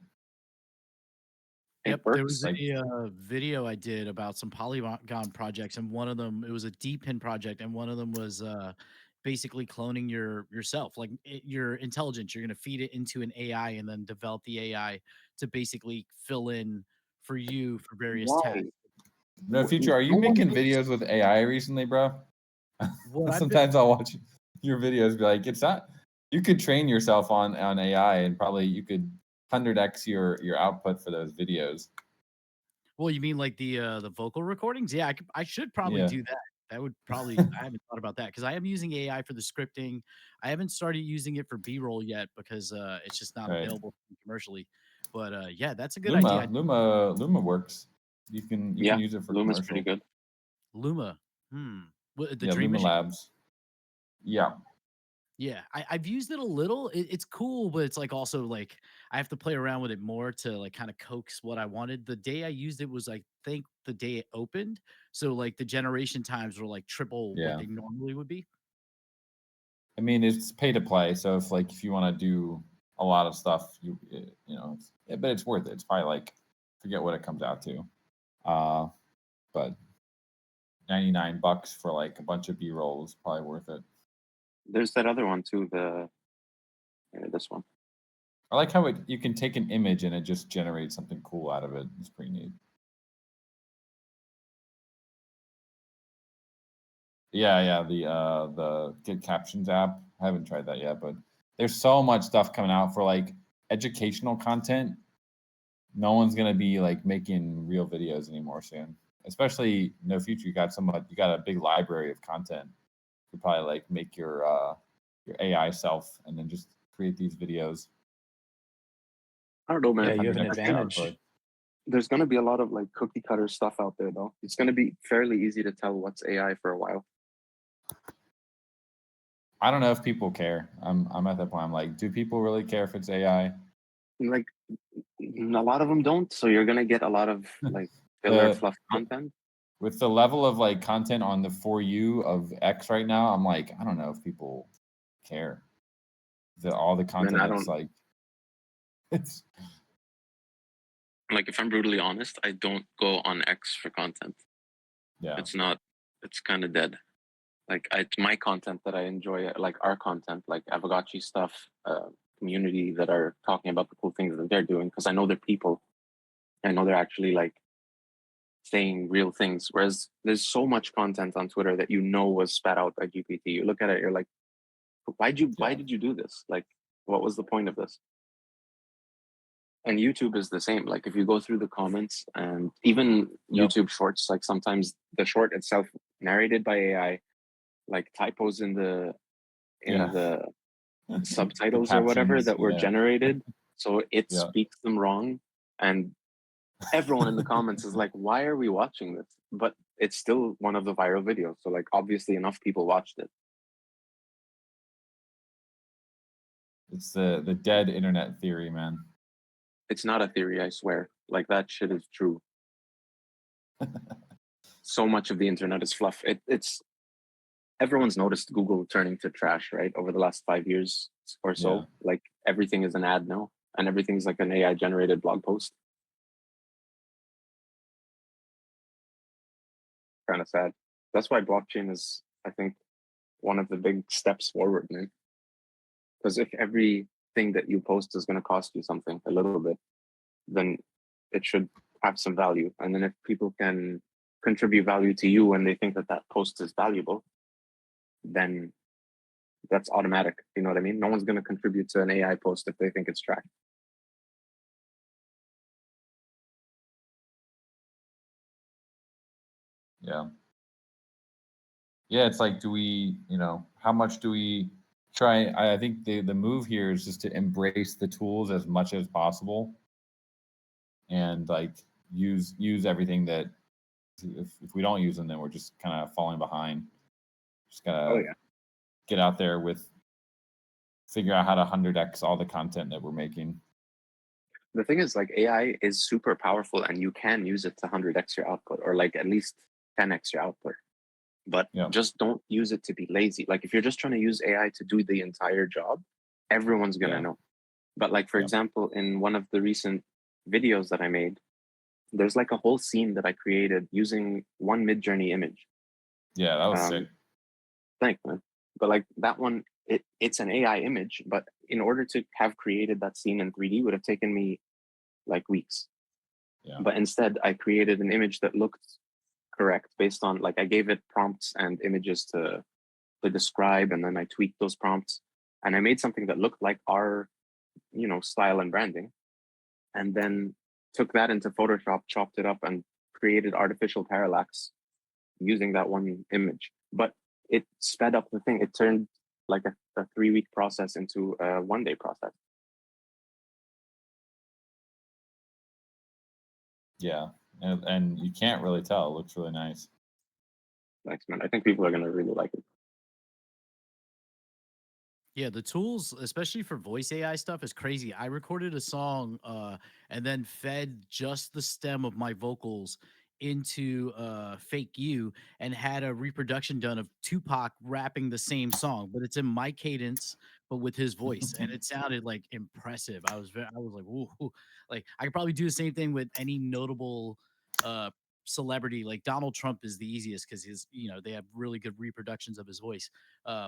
Yep, there was a video I did about some Polygon projects, and one of them, it was a D-pin project, and one of them was basically cloning yourself, like your intelligence. You're going to feed it into an AI and then develop the AI to basically fill in for you for various tasks. No, Future, are you making videos with AI recently, bro? Sometimes I'll watch your videos, be like, it's not. You could train yourself on AI, and probably you could 100x your output for those videos. Well, you mean like the vocal recordings? Yeah, I should probably do that. That would probably I haven't thought about that because I am using AI for the scripting. I haven't started using it for B-roll yet because it's just not available commercially. But yeah, that's a good idea. Luma works. You can use it for Luma's commercial. pretty good. Luma. The Luma Dream Machine? Labs. Yeah. Yeah, I've used it a little. It's cool, but it's like also like I have to play around with it more to like kind of coax what I wanted. The day I used it was I think the day it opened, so like the generation times were like triple what they normally would be. I mean, it's pay to play, so if you want to do a lot of stuff, you know, but it's worth it. It's probably like forget what it comes out to, but $99 for like a bunch of B-roll is probably worth it. There's that other one too. This one. I like how you can take an image and it just generates something cool out of it. It's pretty neat. Yeah. The Get Captions app. I haven't tried that yet, but there's so much stuff coming out for like educational content. No one's gonna be like making real videos anymore soon. Especially No Future. You got a big library of content. You could probably like make your AI self and then just create these videos. I don't know, Yeah, man. you have an I think advantage. there's going to be a lot of like cookie cutter stuff out there, though. It's going to be fairly easy to tell what's AI for a while. I don't know if people care. I'm at that point. I'm like, do people really care if it's AI? Like, a lot of them don't. So you're going to get a lot of like filler fluff content. With the level of like content on the For You of X right now, I'm like, I don't know if people care. All the content is like, it's like, if I'm brutally honest, I don't go on X for content. Yeah, it's kind of dead. Like, it's my content that I enjoy, like our content, like AAVEGOTCHI stuff, community that are talking about the cool things that they're doing, because I know they're people. I know they're actually like saying real things. Whereas there's so much content on Twitter that was spat out by GPT. You look at it, you're like, why did you do this? Like, what was the point of this? And YouTube is the same. Like, if you go through the comments and even YouTube shorts, like sometimes the short itself narrated by AI, like typos in the subtitles or whatever that were generated, so it speaks them wrong, and everyone in the comments is like, why are we watching this? But it's still one of the viral videos, so like obviously enough people watched it. It's the dead internet theory, man. It's not a theory, I swear. Like, that shit is true. So much of the internet is fluff. It's everyone's noticed Google turning to trash, right? Over the last 5 years or so. Yeah. Like, everything is an ad now, and everything's like an AI generated blog post. Kind of sad. That's why blockchain is, I think, one of the big steps forward, man. Because if everything that you post is going to cost you something, a little bit, then it should have some value. And then if people can contribute value to you when they think that that post is valuable, then that's automatic. You know what I mean? No one's going to contribute to an AI post if they think it's trash. Yeah. Yeah, it's like, do we, how much do we try? I think the move here is just to embrace the tools as much as possible, and like use everything that if we don't use them, then we're just kind of falling behind. Just gotta get out there figure out how to 100x all the content that we're making. The thing is, like, AI is super powerful, and you can use it to 100x your output, or like at least 10x your output. But just don't use it to be lazy. Like, if you're just trying to use AI to do the entire job, everyone's gonna know. But like, for example, in one of the recent videos that I made, there's like a whole scene that I created using one Midjourney image. Yeah, that was sick. Thanks, man. But like, that one, it's an AI image, but in order to have created that scene in 3D would have taken me like weeks. Yeah. But instead, I created an image that looked correct based on, like, I gave it prompts and images to describe, and then I tweaked those prompts, and I made something that looked like our, style and branding, and then took that into Photoshop, chopped it up, and created artificial parallax using that one image. But it sped up the thing. It turned like a 3-week process into a 1-day process. Yeah, and you can't really tell. It looks really nice. Thanks, man. I think people are gonna really like it. Yeah, the tools, especially for voice AI stuff, is crazy. I recorded a song and then fed just the stem of my vocals into Fake You and had a reproduction done of Tupac rapping the same song, but it's in my cadence, but with his voice, and it sounded like impressive. I was like, ooh, like I could probably do the same thing with any notable celebrity. Like Donald Trump is the easiest because they have really good reproductions of his voice.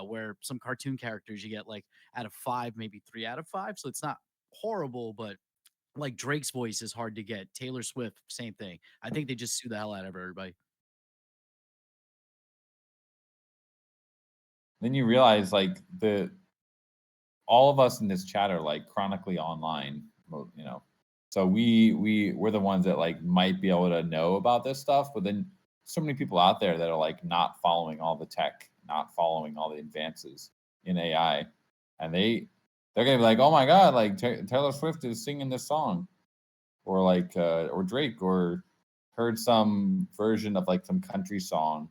Where some cartoon characters you get like out of 5, maybe 3 out of 5. So it's not horrible, but like Drake's voice is hard to get. Taylor Swift, same thing. I think they just sue the hell out of everybody. Then you realize like all of us in this chat are like chronically online, so we're the ones that like might be able to know about this stuff, but then so many people out there that are like not following all the tech, not following all the advances in AI, and they they're gonna be like, "Oh my god, like Taylor Swift is singing this song," or like or Drake, or heard some version of like some country song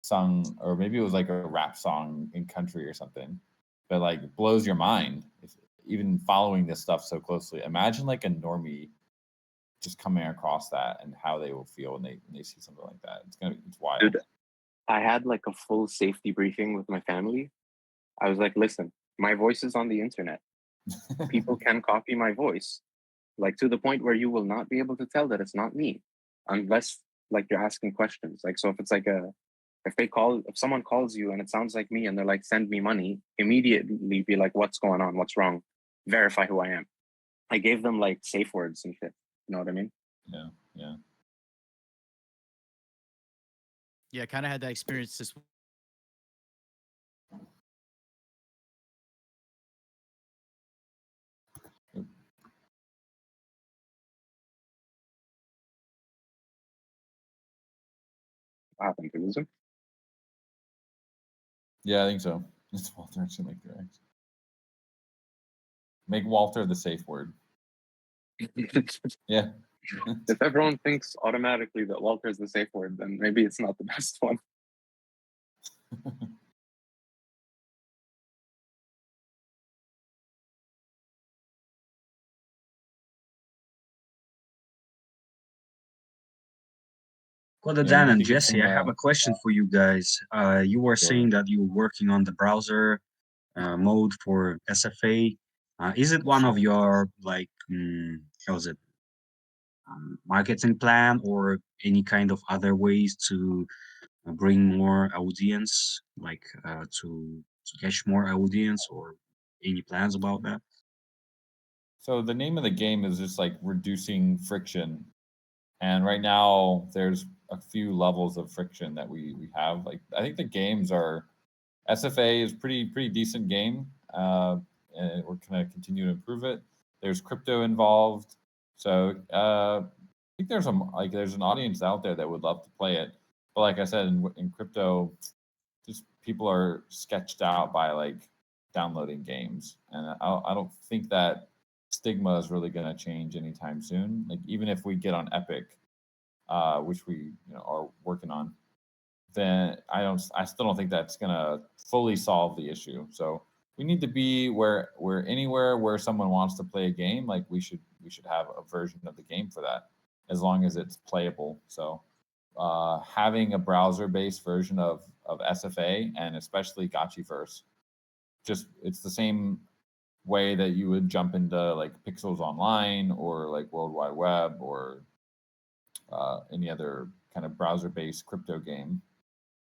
sung, or maybe it was like a rap song in country or something, but like blows your mind. If, even following this stuff so closely, imagine like a normie just coming across that and how they will feel when they see something like that. It's wild. Dude, I had like a full safety briefing with my family. I was like, listen, my voice is on the internet. People can copy my voice, like to the point where you will not be able to tell that it's not me, unless like you're asking questions. Like, so if it's like if someone calls you and it sounds like me and they're like, send me money, immediately be like, what's going on? What's wrong? Verify who I am. I gave them like safe words and shit. You know what I mean? Yeah, yeah. Yeah, I kind of had that experience this. What happened to lose him? Yeah, I think so. It's Walter actually make direct. Make Walter the safe word. Yeah. If everyone thinks automatically that Walter is the safe word, then maybe it's not the best one. Dan and Jesse, I have a question for you guys. You were saying that you were working on the browser mode for SFA. Is it one of your like how is it marketing plan, or any kind of other ways to bring more audience, like to catch more audience, or any plans about that? So the name of the game is just like reducing friction. And right now there's a few levels of friction that we have. Like I think the games are SFA is pretty decent game. And we're gonna continue to improve it. There's crypto involved. So I think there's an audience out there that would love to play it. But like I said, in crypto, just people are sketched out by like downloading games, and I don't think that stigma is really going to change anytime soon. Like even if we get on Epic, which we are working on, then I still don't think that's going to fully solve the issue. So we need to be where anywhere where someone wants to play a game, like we should have a version of the game for that, as long as it's playable. So having a browser-based version of SFA, and especially Gotchiverse, just it's the same way that you would jump into like Pixels Online or like World Wide Web or any other kind of browser-based crypto game.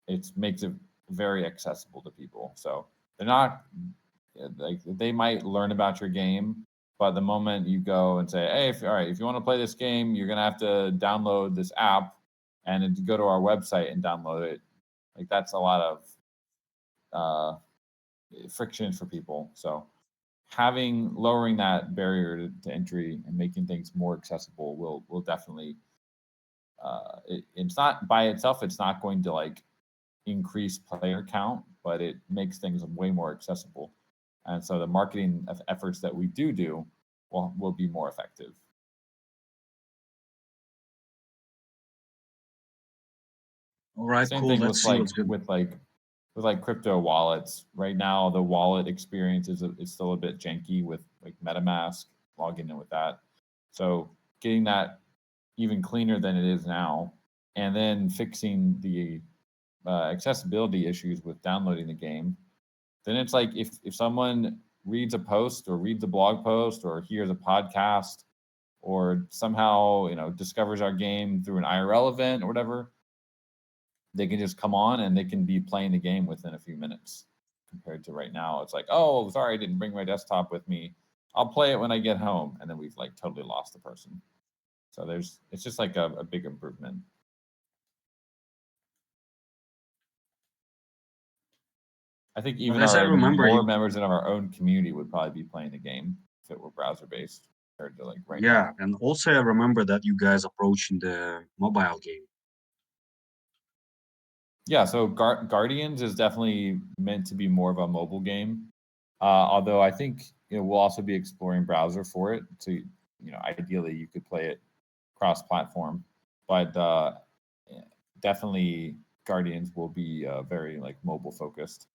It makes it very accessible to people. So they're not like they might learn about your game, but the moment you go and say, "Hey, if you want to play this game, you're gonna have to download this app and go to our website and download it," like that's a lot of friction for people. So lowering that barrier to entry and making things more accessible will definitely it's not by itself, it's not going to like increase player count, but it makes things way more accessible. And so the marketing efforts that we do will be more effective. All right, Same cool. thing Let's see what's good. with crypto wallets. Right now, the wallet experience is still a bit janky with like MetaMask, logging in with that. So getting that even cleaner than it is now, and then fixing the accessibility issues with downloading the game. Then it's like if someone reads a post or reads a blog post or hears a podcast or somehow discovers our game through an IRL event or whatever, they can just come on and they can be playing the game within a few minutes. Compared to right now, it's like, oh, sorry, I didn't bring my desktop with me. I'll play it when I get home, and then we've like totally lost the person. So it's just like a big improvement. I think even more members in our own community would probably be playing the game if it were browser based compared to like right now. Yeah, and also I remember that you guys approaching the mobile game. Yeah, so Guardians is definitely meant to be more of a mobile game. Although I think we'll also be exploring browser for it. So ideally you could play it cross-platform, but definitely Guardians will be very like mobile focused.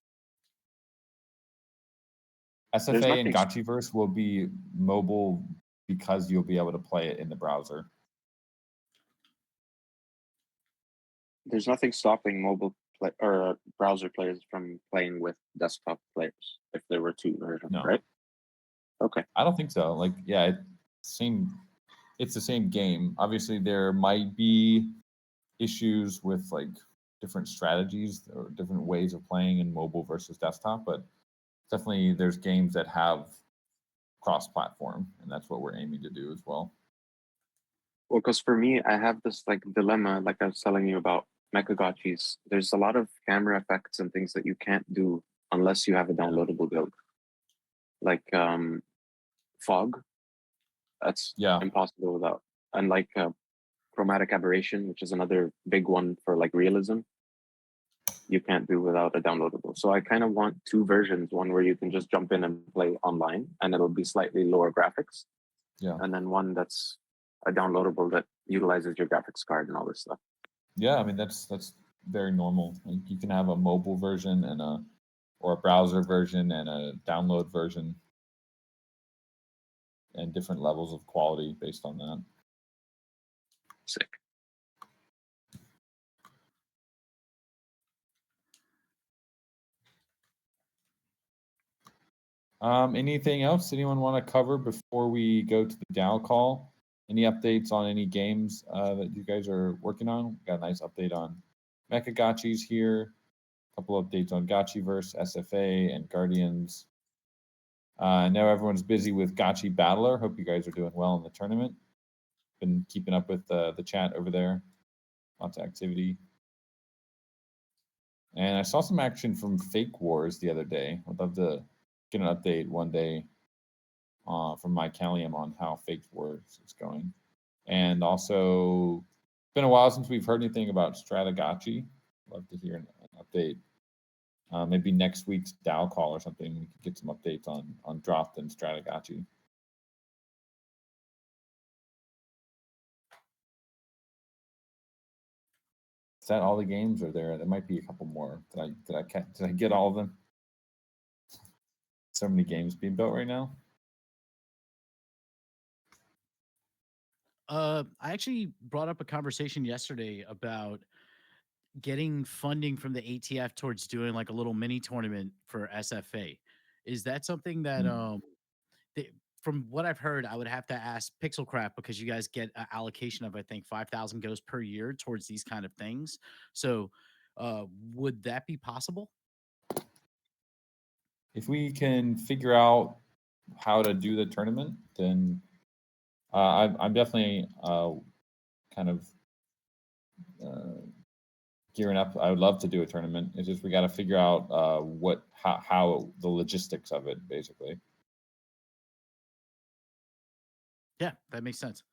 SFA and Gotchiverse will be mobile because you'll be able to play it in the browser. There's nothing stopping mobile or browser players from playing with desktop players if there were two versions, right? Okay. I don't think so. Like, yeah, it's the same game. Obviously, there might be issues with like different strategies or different ways of playing in mobile versus desktop, but definitely there's games that have cross-platform, and that's what we're aiming to do as well. Well, because for me, I have this like dilemma, like I was telling you about Mecha-Gotchis. There's a lot of camera effects and things that you can't do unless you have a downloadable build. Like fog, that's impossible without. And like chromatic aberration, which is another big one for like realism, you can't do without a downloadable. So I kind of want two versions, one where you can just jump in and play online and it'll be slightly lower graphics. Yeah. And then one that's a downloadable that utilizes your graphics card and all this stuff. Yeah, I mean that's very normal. Like, you can have a mobile version and a browser version and a download version, and different levels of quality based on that. Sick. Anything else anyone want to cover before we go to the DAO call? Any updates on any games that you guys are working on? We got a nice update on Mecha-Gotchis here. A couple updates on Gotchiverse, SFA, and Guardians. I know everyone's busy with Gotchi Battler. Hope you guys are doing well in the tournament. Been keeping up with the chat over there. Lots of activity. And I saw some action from Fake Wars the other day. I'd love to get an update one day from Mike Callium on how Fake Wars is going. And also, it's been a while since we've heard anything about Stratagotchi. Love to hear an update. Maybe next week's DAO call or something, we could get some updates on Dropped and Stratagotchi. Is that all the games are there? There might be a couple more. Did I get all of them? So many games being built right now. I actually brought up a conversation yesterday about getting funding from the ATF towards doing like a little mini tournament for SFA. Is that something that from what I've heard, I would have to ask Pixelcraft, because you guys get an allocation of I think 5,000 goes per year towards these kind of things. So would that be possible? If we can figure out how to do the tournament, then I'm definitely kind of gearing up. I would love to do a tournament. It's just we got to figure out how the logistics of it, basically. Yeah, that makes sense.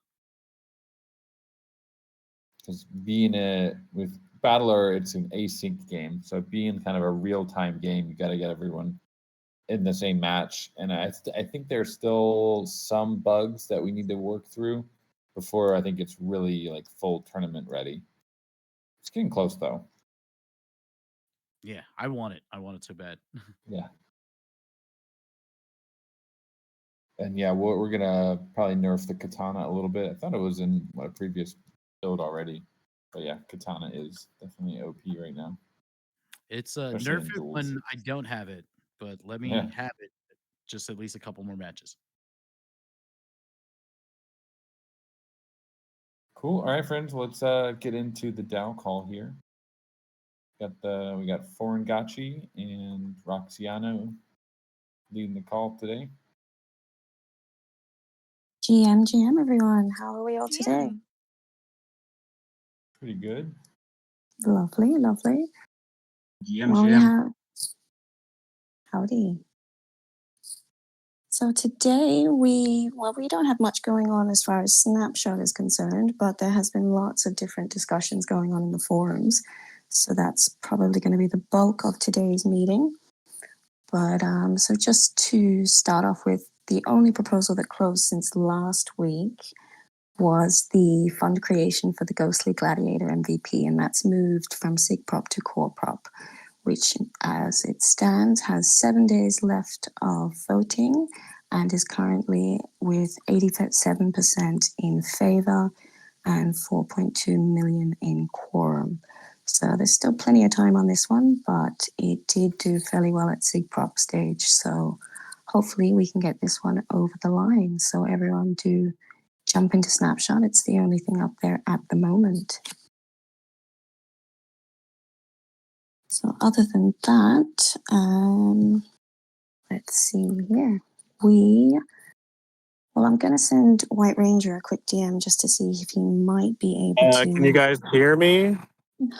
Because with Battler, it's an async game, so being kind of a real-time game, you got to get everyone in the same match. And I think there's still some bugs that we need to work through before I think it's really like full tournament ready. It's getting close though. Yeah, I want it. I want it so bad. Yeah. And yeah, we're gonna probably nerf the katana a little bit. I thought it was in my previous build already, but yeah, katana is definitely OP right now. It's nerf it when I don't have it, but let me have it just at least a couple more matches. Cool. All right, friends, let's get into the DAO call here. We got Foreign Gotchi and Roxiano leading the call today. GM, everyone. How are we all today? Pretty good. Lovely. GM. Howdy. So today we don't have much going on as far as Snapshot is concerned, but there has been lots of different discussions going on in the forums. So that's probably going to be the bulk of today's meeting. But so just to start off with, the only proposal that closed since last week was the fund creation for the Ghostly Gladiator MVP, and that's moved from SIGPROP to CoreProp, which, as it stands, has 7 days left of voting and is currently with 87% in favor and 4.2 million in quorum. So there's still plenty of time on this one, but it did do fairly well at SIGPROP stage. So hopefully we can get this one over the line. So everyone do jump into Snapshot. It's the only thing up there at the moment. So other than that, let's see here. Well, I'm going to send White Ranger a quick DM just to see if he might be able to. Can you guys hear me?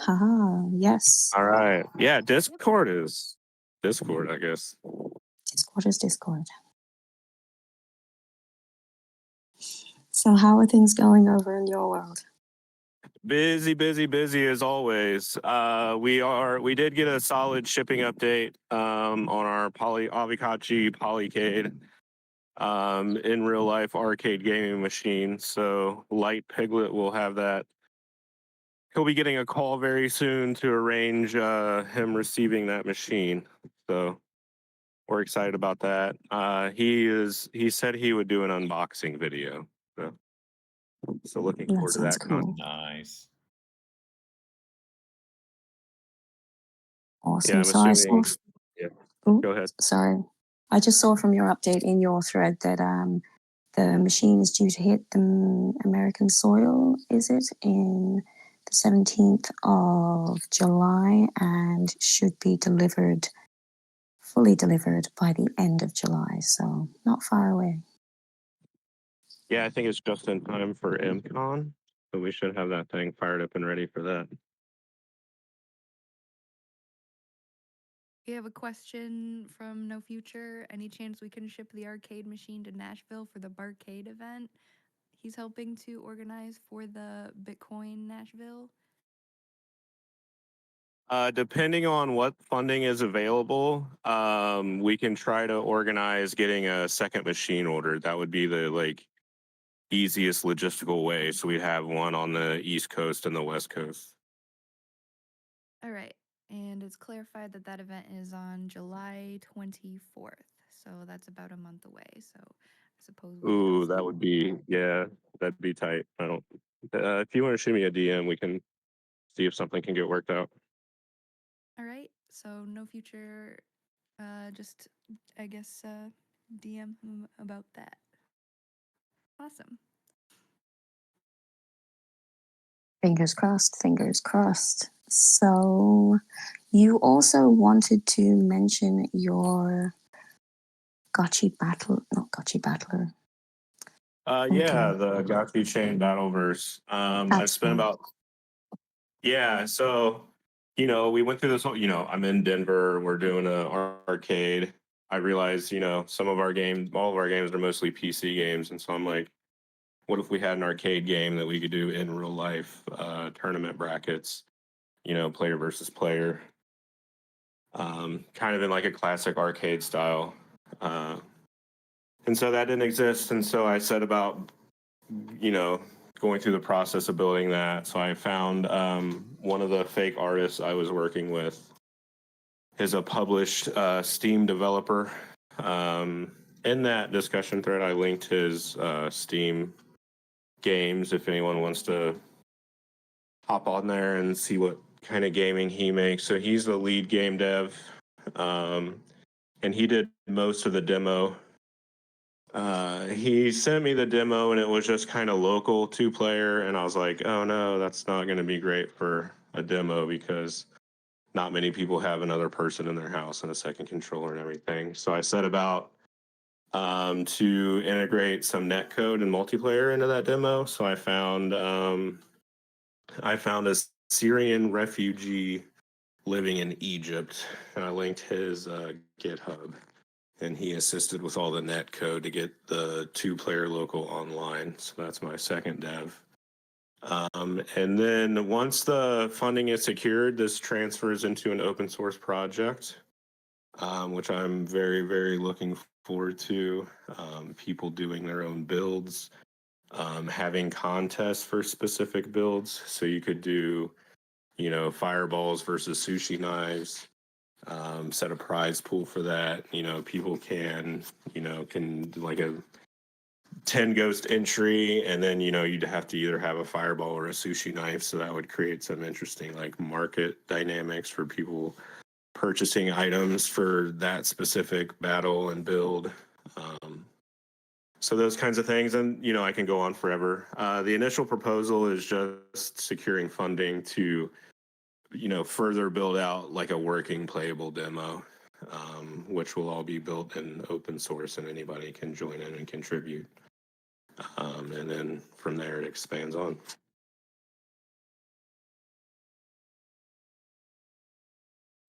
Haha, yes. All right. Yeah, Discord is Discord, I guess. Discord is Discord. So how are things going over in your world? Busy, busy, busy as always. We did get a solid shipping update on our AAVEGOTCHI Polycade in real life arcade gaming machine. So Light Piglet will have that. He'll be getting a call very soon to arrange him receiving that machine. So we're excited about that. He said he would do an unboxing video. So looking That forward to sounds that. cool. Nice. Awesome. Yeah, I'm so I assuming. saw. Yeah. Ooh, Go ahead. sorry. I just saw from your update in your thread that the machine is due to hit the American soil, is it, in the 17th of July and should be fully delivered by the end of July. So not far away. Yeah, I think it's just in time for MCon. So we should have that thing fired up and ready for that. We have a question from No Future. Any chance we can ship the arcade machine to Nashville for the Barcade event? He's helping to organize for the Bitcoin Nashville. Depending on what funding is available, we can try to organize getting a second machine ordered. That would be the easiest logistical way. So we have one on the East Coast and the West Coast. All right. And it's clarified that that event is on July 24th. So that's about a month away. So I suppose we'll Ooh, that would be, yeah, that'd be tight. I don't, if you want to shoot me a DM, we can see if something can get worked out. All right. So No Future, just, I guess, DM him about that. Awesome. Fingers crossed, fingers crossed. So you also wanted to mention your Gotchi battle, not Gotchi battler. Yeah, the Gotchi Chain Battleverse. I've spent about, yeah, so, we went through this whole, I'm in Denver, we're doing a arcade. I realized, some of our games, all of our games are mostly PC games. And so I'm like, what if we had an arcade game that we could do in real life, tournament brackets, player versus player, kind of in like a classic arcade style. And so that didn't exist. And so I set about, going through the process of building that. So I found one of the fake artists I was working with is a published Steam developer. In that discussion thread, I linked his Steam games if anyone wants to hop on there and see what kind of gaming he makes. So he's the lead game dev, and he did most of the demo. He sent me the demo and it was just kind of local 2-player, and I was like, oh no, that's not going to be great for a demo because not many people have another person in their house and a second controller and everything. So I set about to integrate some netcode and multiplayer into that demo. So I found a Syrian refugee living in Egypt, and I linked his GitHub. And he assisted with all the net code to get the 2-player local online. So that's my second dev. And then once the funding is secured, this transfers into an open source project. which I'm very, very looking forward to. People doing their own builds, having contests for specific builds. So you could do, fireballs versus sushi knives. Set a prize pool for that. People can do like a 10 ghost entry, and then you'd have to either have a fireball or a sushi knife, so that would create some interesting like market dynamics for people purchasing items for that specific battle and build. So those kinds of things, and I can go on forever. The initial proposal is just securing funding to further build out like a working playable demo, which will all be built in open source and anybody can join in and contribute. And then from there it expands on.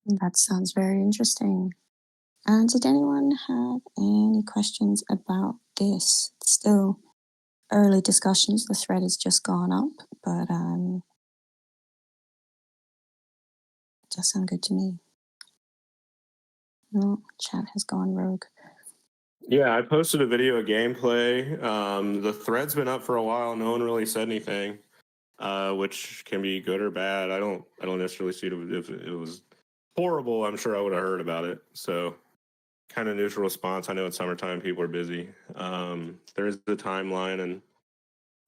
That sounds very interesting. And did anyone have any questions about this? It's still early discussions. The thread has just gone up, but it does sound good to me. No, chat has gone rogue. Yeah, I posted a video of gameplay. The thread's been up for a while. No one really said anything, which can be good or bad. I don't necessarily see it. If it was horrible, I'm sure I would have heard about it. So kind of neutral response. I know it's summertime, people are busy. There's the timeline,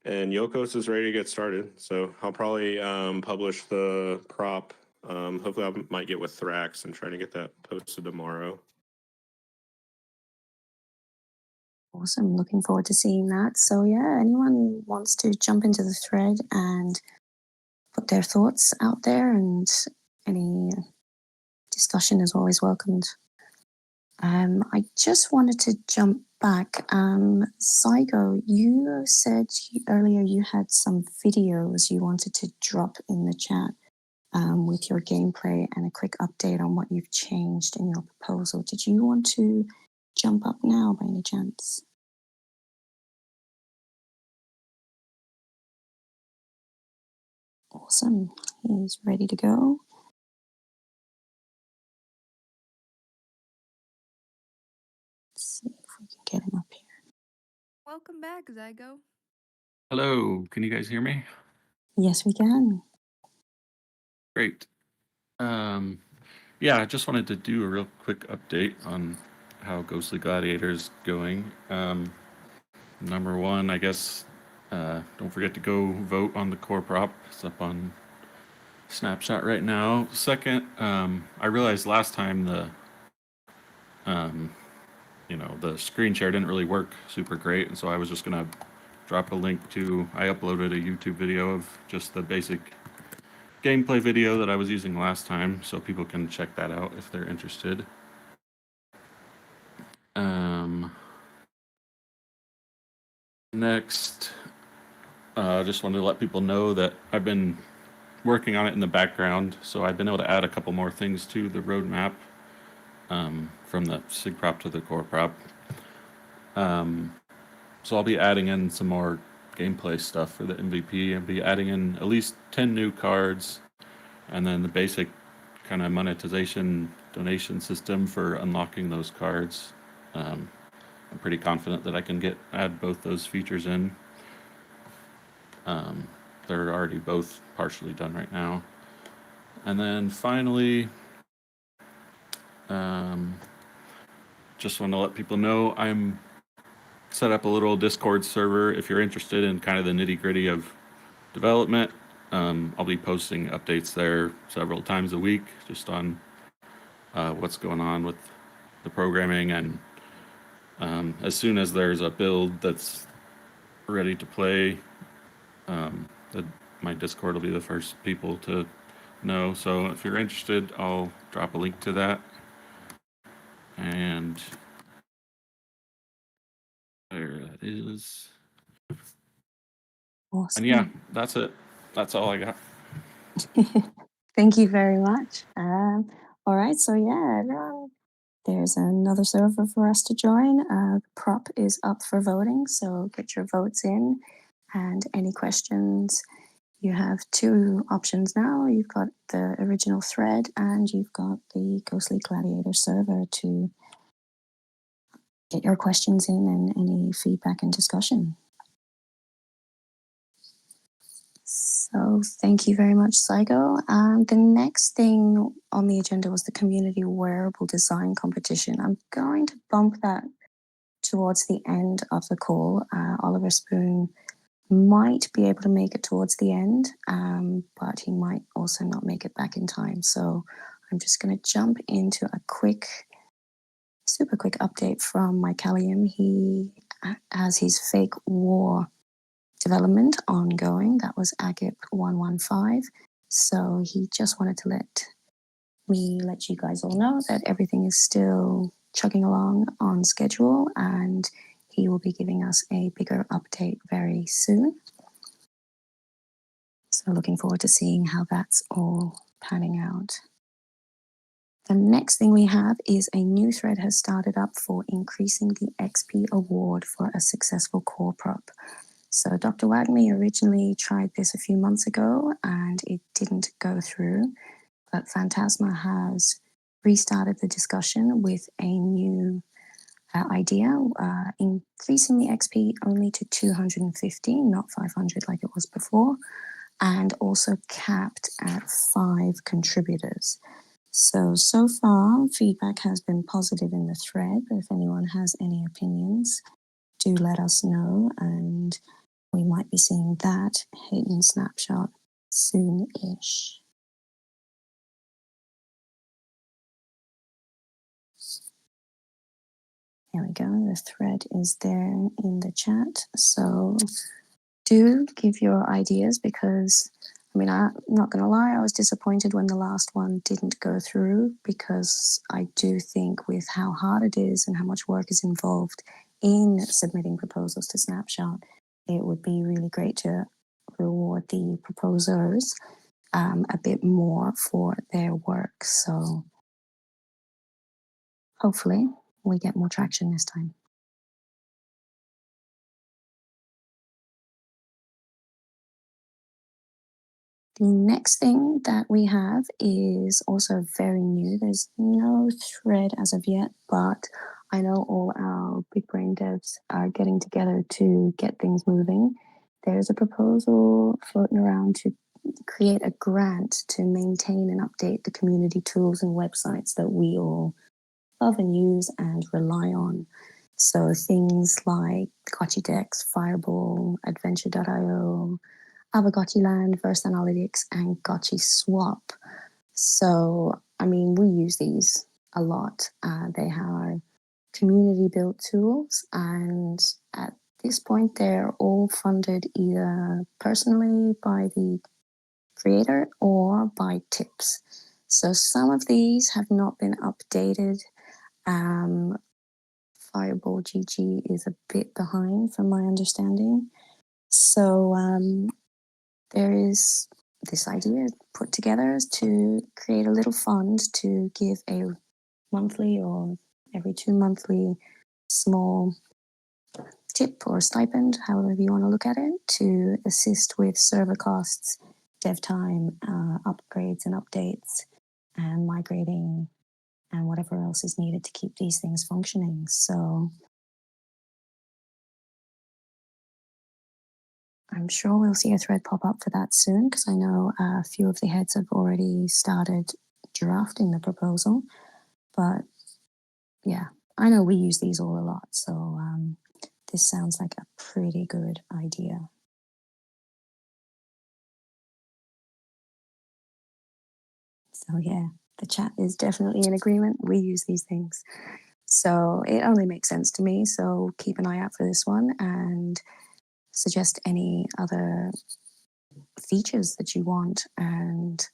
and Yokos is ready to get started. So I'll probably publish the prop. Hopefully I might get with Thrax and try to get that posted tomorrow. Awesome. Looking forward to seeing that. So yeah, anyone wants to jump into the thread and put their thoughts out there, and any discussion is always welcomed. I just wanted to jump back. Zygo, you said earlier you had some videos you wanted to drop in the chat with your gameplay and a quick update on what you've changed in your proposal. Did you want to jump up now by any chance? Awesome. He's ready to go. Let's see if we can get him up here. Welcome back, Zygo. Hello, can you guys hear me? Yes, we can. Great. Yeah, I just wanted to do a real quick update on how Ghostly Gladiator is going. Number one, I guess, don't forget to go vote on the core prop. It's up on Snapshot right now. Second, I realized last time the screen share didn't really work super great, and so I was just gonna drop a link to, I uploaded a YouTube video of just the basic gameplay video that I was using last time, so people can check that out if they're interested. Next, just wanted to let people know that I've been working on it in the background, so I've been able to add a couple more things to the roadmap from the SIG prop to the core prop. So I'll be adding in some more gameplay stuff for the MVP. I'll be adding in at least 10 new cards, and then the basic kind of monetization donation system for unlocking those cards. I'm pretty confident that I can add both those features in. They're already both partially done right now. And then finally, just want to let people know I'm set up a little Discord server if you're interested in kind of the nitty-gritty of development. I'll be posting updates there several times a week just on what's going on with the programming, and as soon as there's a build that's ready to play, my Discord will be the first people to know. So if you're interested, I'll drop a link to that. And there that is. Awesome. And yeah, that's it. That's all I got. Thank you very much. All right, so yeah, everyone, there's another server for us to join. Prop is up for voting, so get your votes in, and any questions you have two options now. You've got the original thread and you've got the Ghostly Gladiator server to get your questions in and any feedback and discussion. So thank you very much, Saigo. The next thing on the agenda was the community wearable design competition. I'm going to bump that towards the end of the call. Oliver Spoon might be able to make it towards the end, but he might also not make it back in time. So I'm just going to jump into a super quick update from Mike Callium. He has his fake war development ongoing. That was Agip 115. So he just wanted to let you guys all know that everything is still chugging along on schedule, and he will be giving us a bigger update very soon. So looking forward to seeing how that's all panning out. The next thing we have is a new thread has started up for increasing the XP award for a successful core prop. So Dr. Wagme originally tried this a few months ago and it didn't go through, but Phantasma has restarted the discussion with a new idea, increasing the XP only to 250, not 500 like it was before, and also capped at 5 contributors. So far, feedback has been positive in the thread, but if anyone has any opinions, do let us know, and we might be seeing that hidden snapshot soon-ish. There we go, the thread is there in the chat. So do give your ideas because, I mean, I'm not going to lie, I was disappointed when the last one didn't go through because I do think with how hard it is and how much work is involved in submitting proposals to Snapshot, it would be really great to reward the proposers a bit more for their work. So hopefully we get more traction this time. The next thing that we have is also very new. There's no thread as of yet, but I know all our big brain devs are getting together to get things moving. There's a proposal floating around to create a grant to maintain and update the community tools and websites that we all love and use and rely on. So things like Gotchi Dex, Fireball, Adventure.io, AAVEGOTCHI Land, Verse Analytics, and Gotchi Swap. So, I mean, we use these a lot. They are community-built tools, and at this point, they're all funded either personally by the creator or by tips. So some of these have not been updated. Fireball GG is a bit behind from my understanding. So there is this idea put together to create a little fund to give a monthly or every 2 monthly small tip or stipend, however you want to look at it, to assist with server costs, dev time, upgrades and updates, and migrating, and whatever else is needed to keep these things functioning. So I'm sure we'll see a thread pop up for that soon, because I know a few of the heads have already started drafting the proposal. But yeah, I know we use these all a lot, so this sounds like a pretty good idea. So yeah, the chat is definitely in agreement. We use these things. So it only makes sense to me. So keep an eye out for this one and suggest any other features that you want and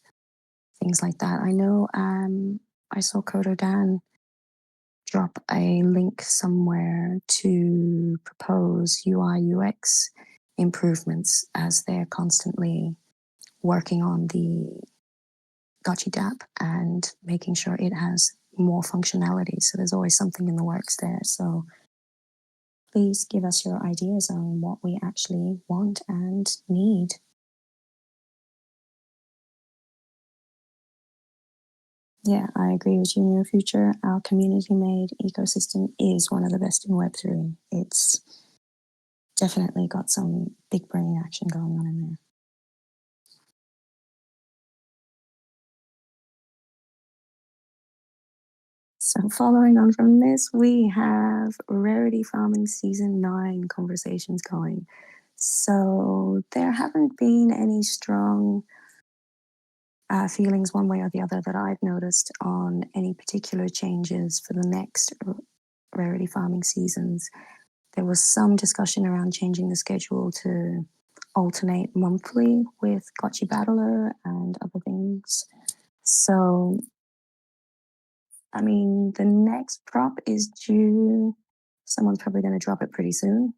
things like that. I know I saw Kodo Dan drop a link somewhere to propose UI UX improvements as they're constantly working on the Gotchi DApp and making sure it has more functionality. So there's always something in the works there. So please give us your ideas on what we actually want and need. Yeah, I agree with you, Near Future. Our community-made ecosystem is one of the best in Web3. It's definitely got some big brain action going on in there. So following on from this, we have Rarity Farming Season 9 conversations going. So there haven't been any strong feelings one way or the other that I've noticed on any particular changes for the next Rarity Farming seasons. There was some discussion around changing the schedule to alternate monthly with Gotchi Battler and other things. So, I mean, the next prop is due. Someone's probably going to drop it pretty soon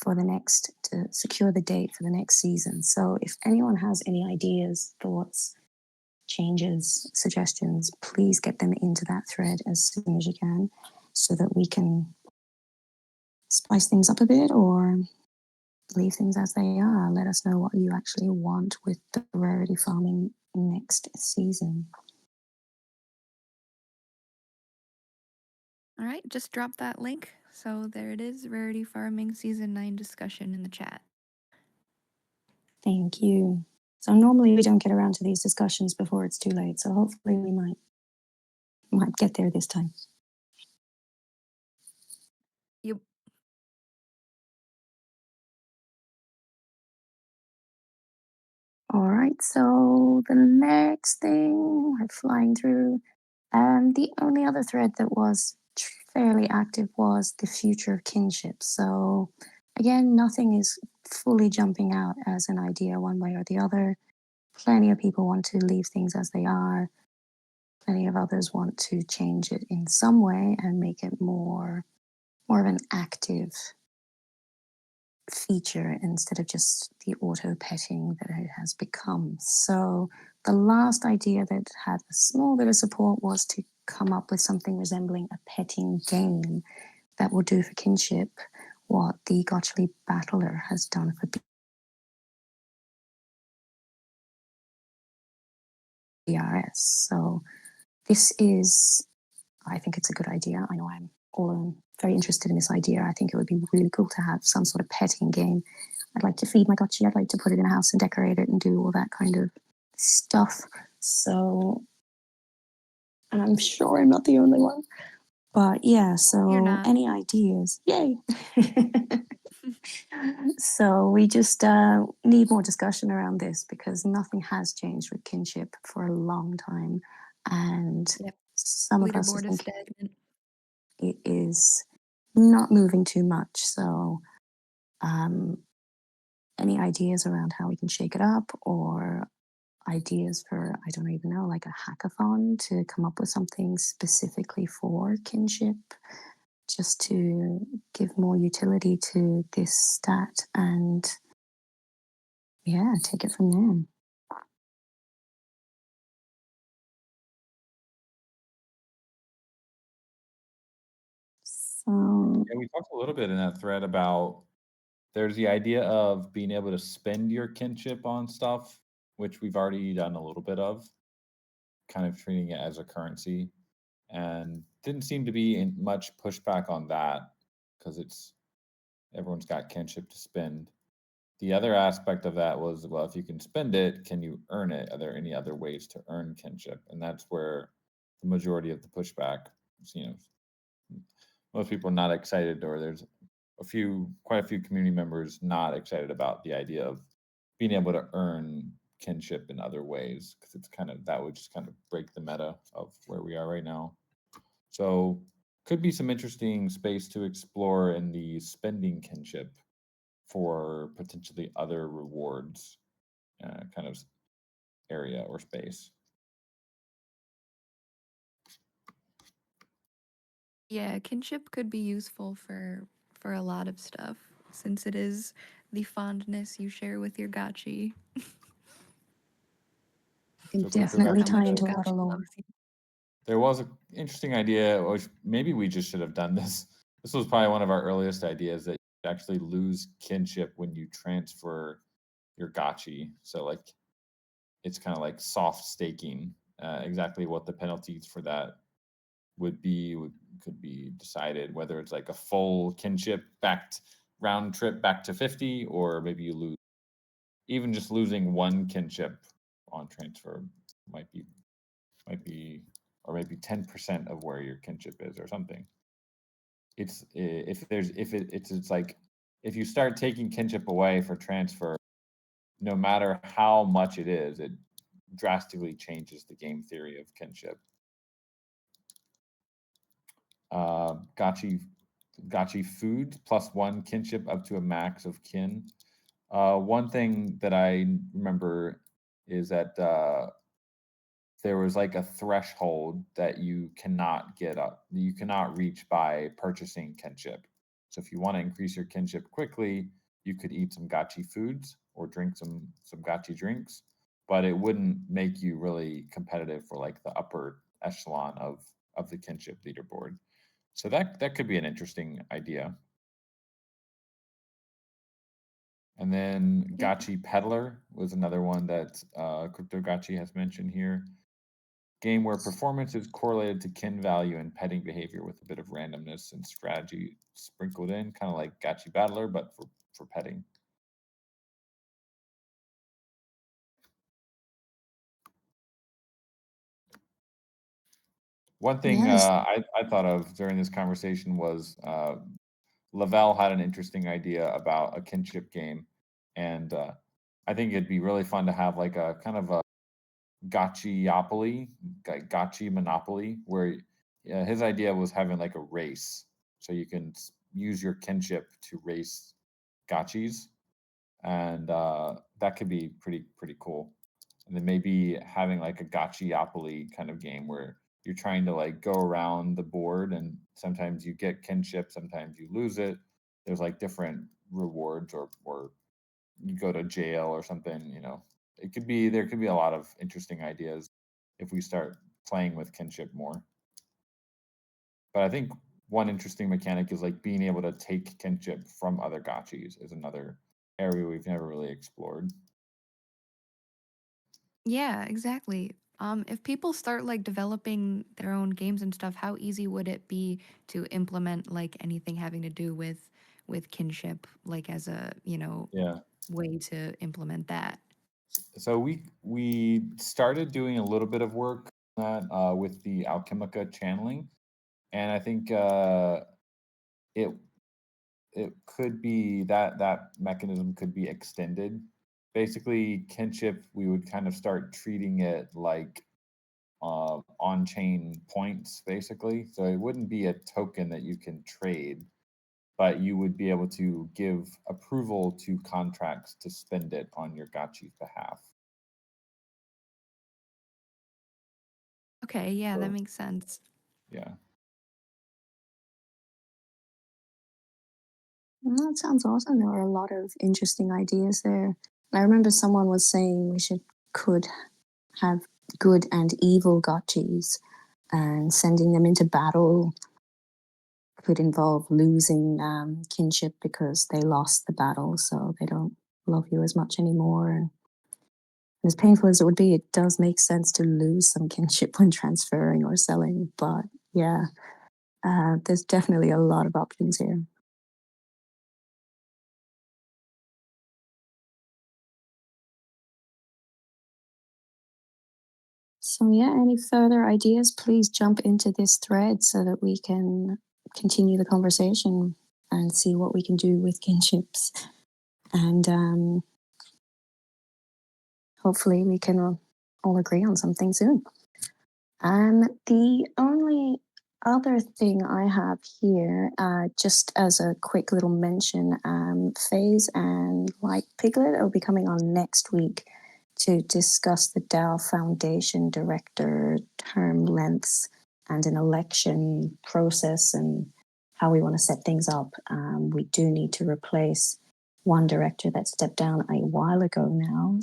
for the next, to secure the date for the next season. So if anyone has any ideas, thoughts, changes, suggestions, please get them into that thread as soon as you can so that we can spice things up a bit or leave things as they are. Let us know what you actually want with the Rarity Farming next season. All right, just drop that link. So there it is, Rarity Farming Season 9 discussion in the chat. Thank you. So normally we don't get around to these discussions before it's too late. So hopefully we might get there this time. Yep. All right, so the next thing we're flying through. The only other thread that was fairly active was the future of kinship. So again, nothing is fully jumping out as an idea one way or the other. Plenty of people want to leave things as they are. Plenty of others want to change it in some way and make it more of an active feature instead of just the auto petting that it has become. So the last idea that had a small bit of support was to come up with something resembling a petting game that will do for kinship what the Gotchi Battler has done for BRS. So this is, I think it's a good idea. I know I'm all very interested in this idea. I think it would be really cool to have some sort of petting game. I'd like to feed my Gotchi. I'd like to put it in a house and decorate it and do all that kind of stuff. So, and I'm sure I'm not the only one. But yeah, so any ideas? Yay! So we just need more discussion around this because nothing has changed with kinship for a long time. And some of us Leaderboard is think stagnant. it is not moving too much. So any ideas around how we can shake it up or ideas for, I don't even know, like a hackathon to come up with something specifically for kinship, just to give more utility to this stat and yeah, take it from there. So yeah, we talked a little bit in that thread about there's the idea of being able to spend your kinship on stuff, which we've already done a little bit of, kind of treating it as a currency, and didn't seem to be much pushback on that because everyone's got kinship to spend. The other aspect of that was, well, if you can spend it, can you earn it? Are there any other ways to earn kinship? And that's where the majority of the pushback, most people are not excited, or there's quite a few community members not excited about the idea of being able to earn kinship in other ways, because that would just kind of break the meta of where we are right now. So could be some interesting space to explore in the spending kinship for potentially other rewards kind of area or space. Yeah, kinship could be useful for a lot of stuff, since it is the fondness you share with your Gotchi. can So definitely tie into a lot of lore. There was an interesting idea, which maybe we just should have done this. This was probably one of our earliest ideas, that you actually lose kinship when you transfer your Gotchi. So like it's kind of like soft staking exactly what the penalties for that could be decided, whether it's like a full kinship round trip back to 50, or maybe you lose. Even just losing one kinship on transfer might be, or maybe 10% of where your kinship is or something. It's like if you start taking kinship away for transfer, no matter how much it is, it drastically changes the game theory of kinship. Gotchi food +1 kinship up to a max of kin. One thing that I remember is that there was like a threshold that you cannot reach by purchasing kinship. So if you want to increase your kinship quickly, you could eat some gotchi foods or drink some gotchi drinks, but it wouldn't make you really competitive for like the upper echelon of the kinship leaderboard. So that could be an interesting idea. And then Gotchi Peddler was another one that Crypto Gotchi has mentioned here. Game where performance is correlated to kin value and petting behavior with a bit of randomness and strategy sprinkled in, kind of like Gotchi Battler, but for petting. One thing I thought of during this conversation was Lavelle had an interesting idea about a kinship game, and I think it'd be really fun to have like a kind of a gotchi monopoly, where his idea was having like a race, so you can use your kinship to race gotchis, and that could be pretty cool. And then maybe having like a gotchiopoly kind of game where you're trying to like go around the board, and sometimes you get kinship, sometimes you lose it. There's like different rewards, or you go to jail or something, there could be a lot of interesting ideas if we start playing with kinship more. But I think one interesting mechanic is like being able to take kinship from other gotchis is another area we've never really explored. Yeah, exactly. If people start like developing their own games and stuff, how easy would it be to implement like anything having to do with kinship, like as a way to implement that? So we started doing a little bit of work on that with the Alchemica channeling, and I think it could be that mechanism could be extended. Basically, kinship, we would kind of start treating it like on-chain points, basically. So it wouldn't be a token that you can trade, but you would be able to give approval to contracts to spend it on your gotchi's behalf. Okay, yeah, that makes sense. Yeah. That sounds awesome. There were a lot of interesting ideas there. I remember someone was saying we could have good and evil gotchis, and sending them into battle could involve losing kinship because they lost the battle, so they don't love you as much anymore. And as painful as it would be, it does make sense to lose some kinship when transferring or selling. But yeah, there's definitely a lot of options here. So yeah, any further ideas, please jump into this thread so that we can continue the conversation and see what we can do with kinships. And hopefully we can all agree on something soon. The only other thing I have here, just as a quick little mention, FaZe and Light Piglet will be coming on next week to discuss the DAO Foundation director term lengths and an election process and how we want to set things up. We do need to replace one director that stepped down a while ago now,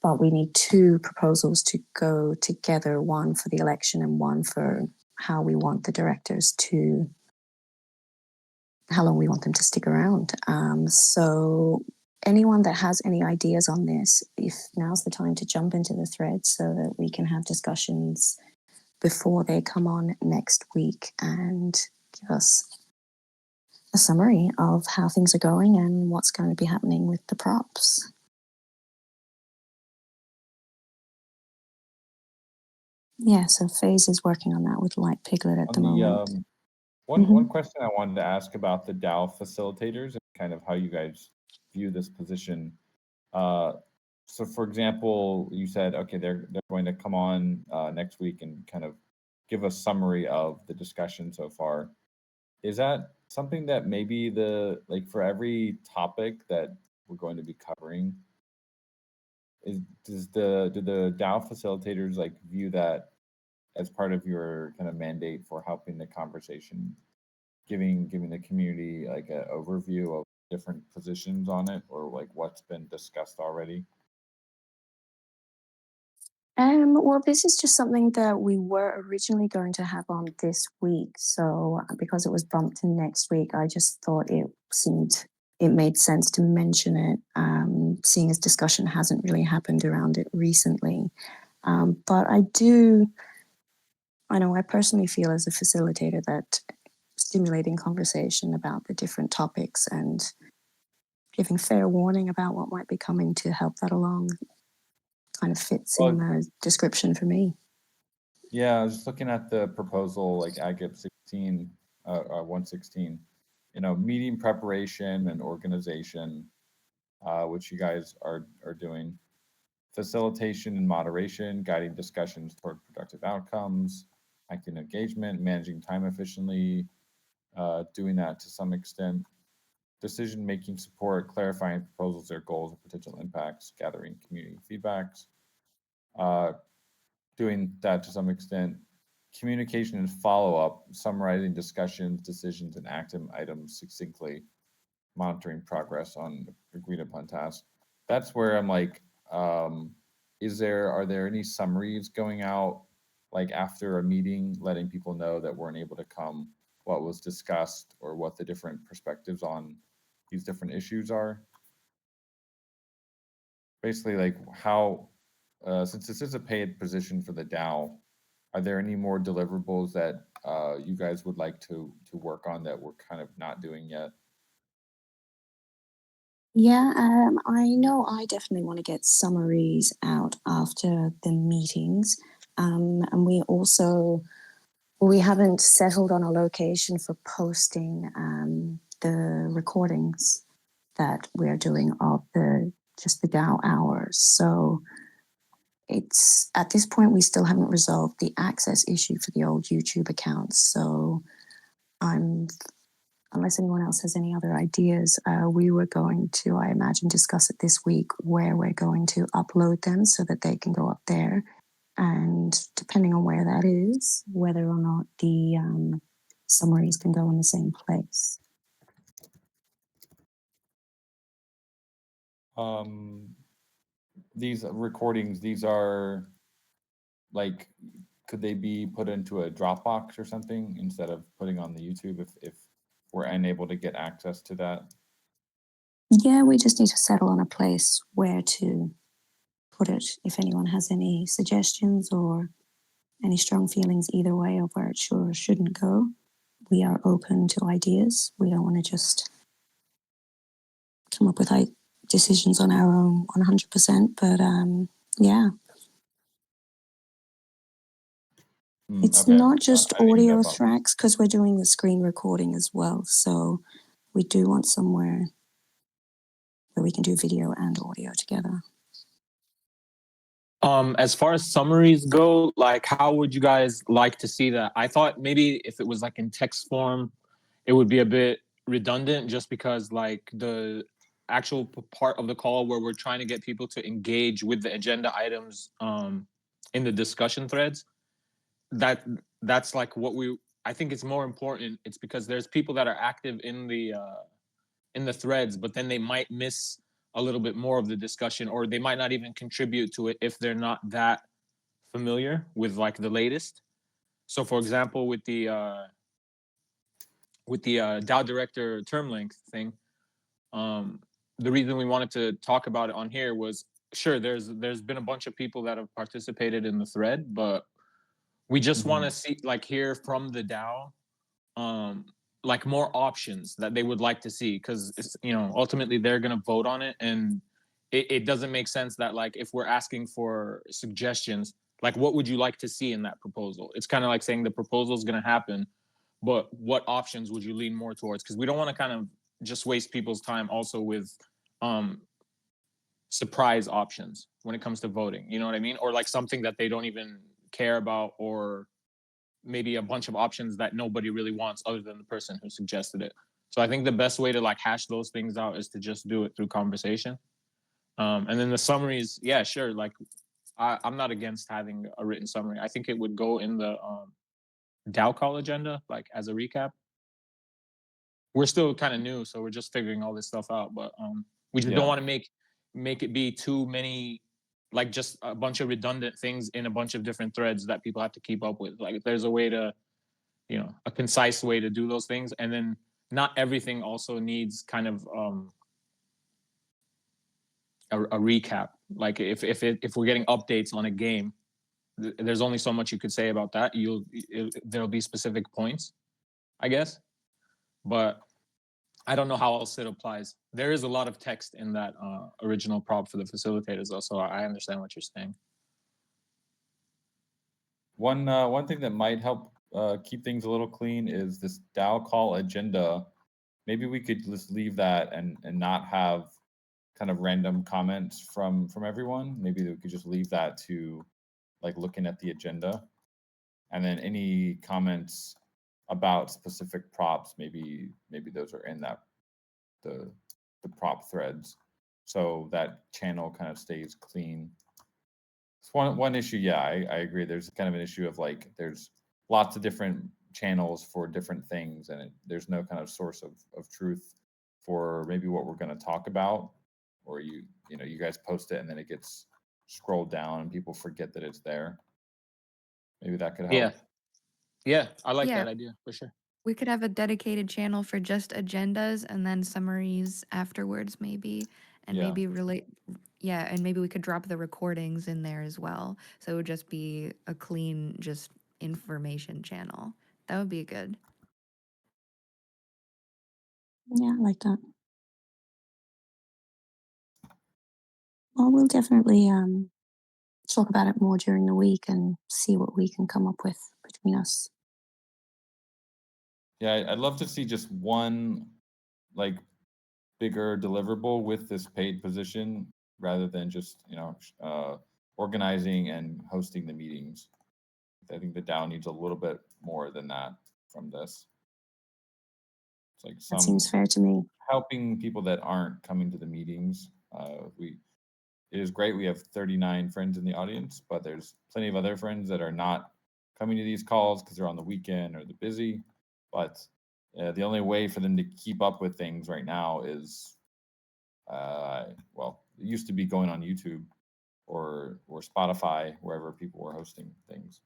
but we need two proposals to go together, one for the election and one for how we want the directors how long we want them to stick around. So anyone that has any ideas on this, if now's the time to jump into the thread so that we can have discussions before they come on next week and give us a summary of how things are going and what's going to be happening with the props. Yeah, so FaZe is working on that with Light Piglet at the moment. One question I wanted to ask about the DAO facilitators and kind of how you guys view this position. So, for example, you said, okay, they're going to come on next week and kind of give a summary of the discussion so far. Is that something that maybe for every topic that we're going to be covering, do the DAO facilitators like view that as part of your kind of mandate for helping the conversation, giving the community like an overview of different positions on it, or like what's been discussed already? Well, this is just something that we were originally going to have on this week. So because it was bumped to next week, I just thought it made sense to mention it, seeing as discussion hasn't really happened around it recently. But I know I personally feel as a facilitator that stimulating conversation about the different topics and giving fair warning about what might be coming to help that along kind of fits in the description for me. Yeah, I was just looking at the proposal, like AGIP 116, meeting preparation and organization, which you guys are doing, facilitation and moderation, guiding discussions toward productive outcomes, active engagement, managing time efficiently, doing that to some extent, decision-making support, clarifying proposals, their goals and potential impacts, gathering community feedbacks, doing that to some extent, communication and follow-up, summarizing discussions, decisions, and action items succinctly, monitoring progress on agreed upon tasks. That's where I'm like, are there any summaries going out like after a meeting, letting people know that weren't able to come, what was discussed, or what the different perspectives on these different issues are? Basically, like how, since this is a paid position for the DAO, are there any more deliverables that you guys would like to work on that we're kind of not doing yet? Yeah, I know I definitely want to get summaries out after the meetings. And we haven't settled on a location for posting the recordings that we're doing of the DAO hours. So it's at this point we still haven't resolved the access issue for the old YouTube accounts. So unless anyone else has any other ideas, we were going to, I imagine, discuss it this week where we're going to upload them so that they can go up there. And depending on where that is, whether or not the summaries can go in the same place. These recordings, these are like, could they be put into a Dropbox or something instead of putting on the YouTube if we're unable to get access to that? Yeah, we just need to settle on a place where to put it. If anyone has any suggestions or any strong feelings either way of where it should or shouldn't go, we are open to ideas. We don't want to just come up with decisions on our own 100%, but yeah. It's not just audio tracks because we're doing the screen recording as well. So we do want somewhere where we can do video and audio together. As far as summaries go, like how would you guys like to see that? I thought maybe if it was like in text form, it would be a bit redundant just because like the actual part of the call where we're trying to get people to engage with the agenda items in the discussion threads, that's like what I think it's more important. It's because there's people that are active in the threads, but then they might miss a little bit more of the discussion, or they might not even contribute to it if they're not that familiar with like the latest. So for example, with the DAO director term length thing, the reason we wanted to talk about it on here was, sure, there's been a bunch of people that have participated in the thread, but we just want to see, like, hear from the DAO, like, more options that they would like to see, because it's, you know, ultimately they're going to vote on it, and it doesn't make sense that, like, if we're asking for suggestions, like, what would you like to see in that proposal? It's kind of like saying the proposal is going to happen, but what options would you lean more towards? Because we don't want to kind of just waste people's time also with surprise options when it comes to voting. You know what I mean? Or like something that they don't even care about, or maybe a bunch of options that nobody really wants other than the person who suggested it. So I think the best way to like hash those things out is to just do it through conversation. And then the summaries, yeah, sure. Like I'm not against having a written summary. I think it would go in the DAO call agenda, like as a recap. We're still kind of new, so we're just figuring all this stuff out. But we just don't want to make it be too many, like just a bunch of redundant things in a bunch of different threads that people have to keep up with. Like if there's a way to, you know, a concise way to do those things, and then not everything also needs kind of a recap. Like if we're getting updates on a game, there's only so much you could say about that. There'll be specific points, I guess, but I don't know how else it applies. There is a lot of text in that original prop for the facilitators, though, so I understand what you're saying. One thing that might help keep things a little clean is this DAO call agenda. Maybe we could just leave that and not have kind of random comments from everyone. Maybe we could just leave that to like looking at the agenda, and then any comments about specific props, maybe those are in that the prop threads, so that channel kind of stays clean. It's one issue. Yeah, I agree. There's kind of an issue of like there's lots of different channels for different things, and there's no kind of source of truth for maybe what we're going to talk about, or you know you guys post it and then it gets scrolled down and people forget that it's there. Maybe that could help. Yeah, I like Yeah. that idea for sure. We could have a dedicated channel for just agendas and then summaries afterwards, maybe, and Yeah. and maybe we could drop the recordings in there as well. So it would just be a clean, just information channel. That would be good. Yeah, I like that. Well, we'll definitely talk about it more during the week and see what we can come up with between us. Yeah, I'd love to see just one like bigger deliverable with this paid position rather than just, you know, organizing and hosting the meetings. I think the DAO needs a little bit more than that from this. It's like That seems fair to me. helping people that aren't coming to the meetings. It is great. We have 39 friends in the audience, but there's plenty of other friends that are not coming to these calls because they're on the weekend or they're busy. But the only way for them to keep up with things right now is, well, it used to be going on YouTube or Spotify, wherever people were hosting things.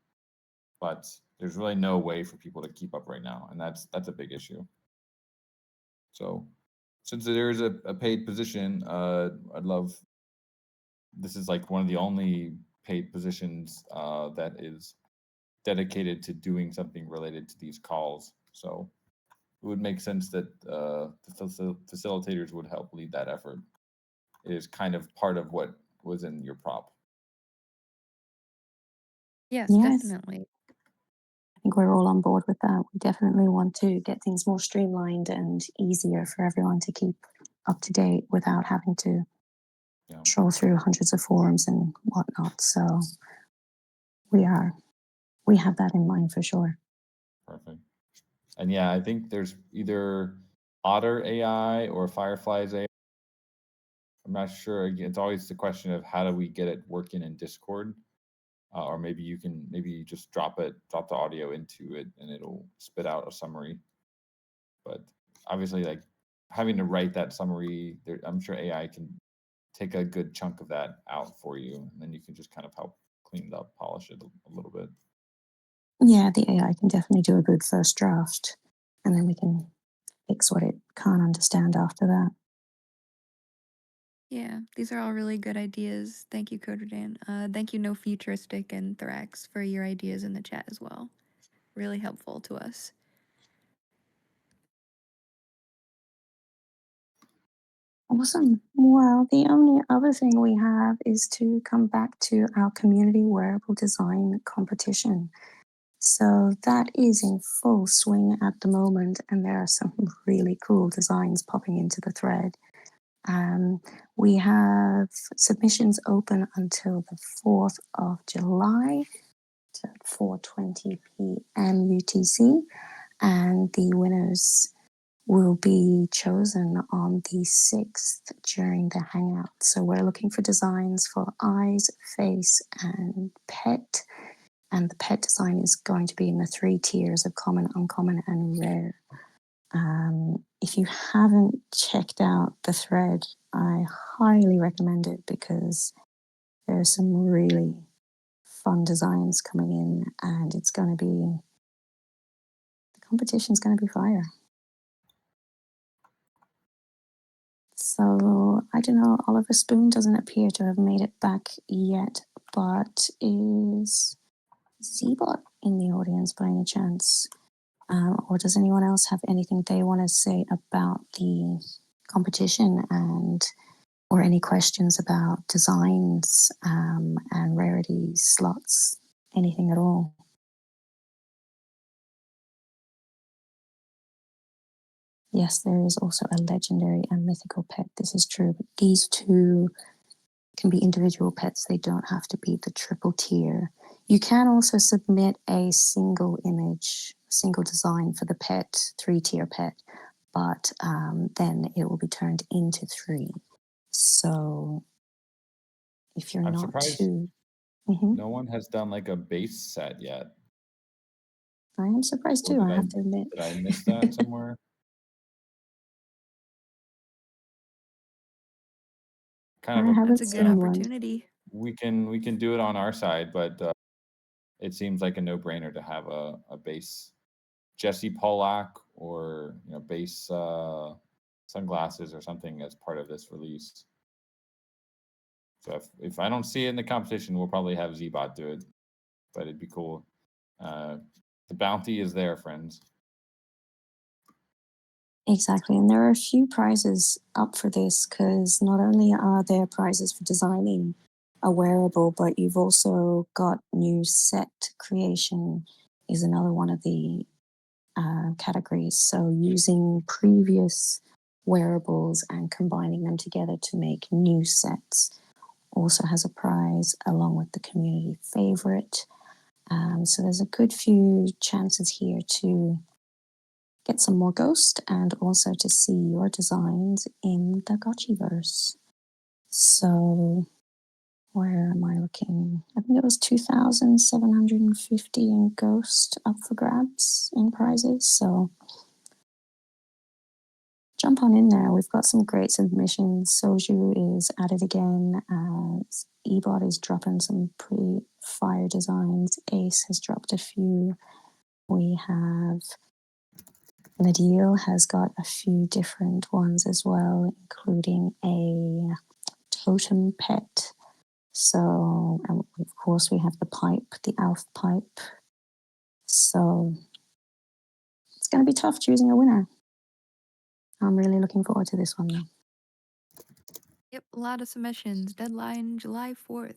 But there's really no way for people to keep up right now, and that's a big issue. So since there is a paid position, I'd love. This is like one of the only paid positions that is dedicated to doing something related to these calls. So it would make sense that the facilitators would help lead that effort. It is kind of part of what was in your prop. Yes, Yes. definitely. I think we're all on board with that. We definitely want to get things more streamlined and easier for everyone to keep up to date without having to troll through hundreds of forums and whatnot. So we have that in mind for sure. Perfect. And yeah, I think there's either Otter AI or Firefly's AI. I'm not sure. Again, it's always the question of how do we get it working in Discord, or maybe you just drop the audio into it and it'll spit out a summary. But obviously, like having to write that summary, I'm sure AI can take a good chunk of that out for you, and then you can just kind of help clean it up, polish it a little bit. Yeah, the AI can definitely do a good first draft, and then we can fix what it can't understand after that. Yeah, these are all really good ideas. Thank you, Coderdan. Thank you, No Futuristic and Thrax, for your ideas in the chat as well. Really helpful to us. Awesome. Well, the only other thing we have is to come back to our community wearable design competition. So that is in full swing at the moment, and there are some really cool designs popping into the thread. We have submissions open until the 4th of July at 4:20 p.m. UTC, and the winners will be chosen on the 6th during the Hangout. So we're looking for designs for eyes, face, and pet. And the pet design is going to be in the 3 tiers of common, uncommon, and rare. If you haven't checked out the thread, I highly recommend it because there's some really fun designs coming in, and it's going to be, the competition's going to be fire. So I don't know, Oliver Spoon doesn't appear to have made it back yet, but is Zbot in the audience by any chance? Or does anyone else have anything they want to say about the competition and or any questions about designs and rarities, slots, anything at all? Yes, there is also a legendary and mythical pet. This is true, but these two can be individual pets. They don't have to be the triple tier. You can also submit a single image, single design for the pet, 3-tier pet, but then it will be turned into 3. So if you're I'm not surprised too... no one has done like a base set yet. I am surprised Or too, I have to admit. Did I miss that somewhere? Kind I of haven't That's a good seen one. opportunity. we can do it on our side, but it seems like a no-brainer to have a base Jesse Pollack or base sunglasses or something as part of this release. So if I don't see it in the competition, we'll probably have Zbot do it, but it'd be cool. The bounty is there, friends. Exactly, and there are a few prizes up for this because not only are there prizes for designing a wearable, but you've also got new set creation is another one of the categories. So using previous wearables and combining them together to make new sets also has a prize along with the community favorite. So there's a good few chances here to get some more Ghost and also to see your designs in the Gotchiverse. So where am I looking? I think it was 2,750 in Ghost up for grabs in prizes. So jump on in there. We've got some great submissions. Soju is at it again. Ebot is dropping some pretty fire designs. Ace has dropped a few. We have Nadil has got a few different ones as well, including a totem pet. So, and of course, we have the pipe, the Alf pipe. So, it's going to be tough choosing a winner. I'm really looking forward to this one, though. Yep, a lot of submissions. Deadline July 4th.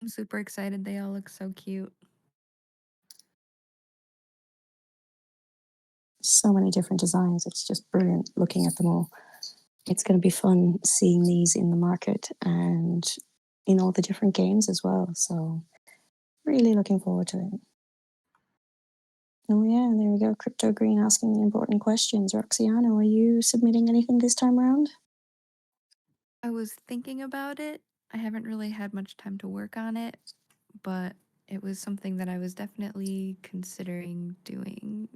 I'm super excited. They all look so cute. So many different designs. It's just brilliant looking at them all. It's going to be fun seeing these in the market and in all the different games as well. So, really looking forward to it. Oh yeah, there we go. Crypto Green asking the important questions. Roxiano, are you submitting anything this time around? I was thinking about it. I haven't really had much time to work on it, but it was something that I was definitely considering doing.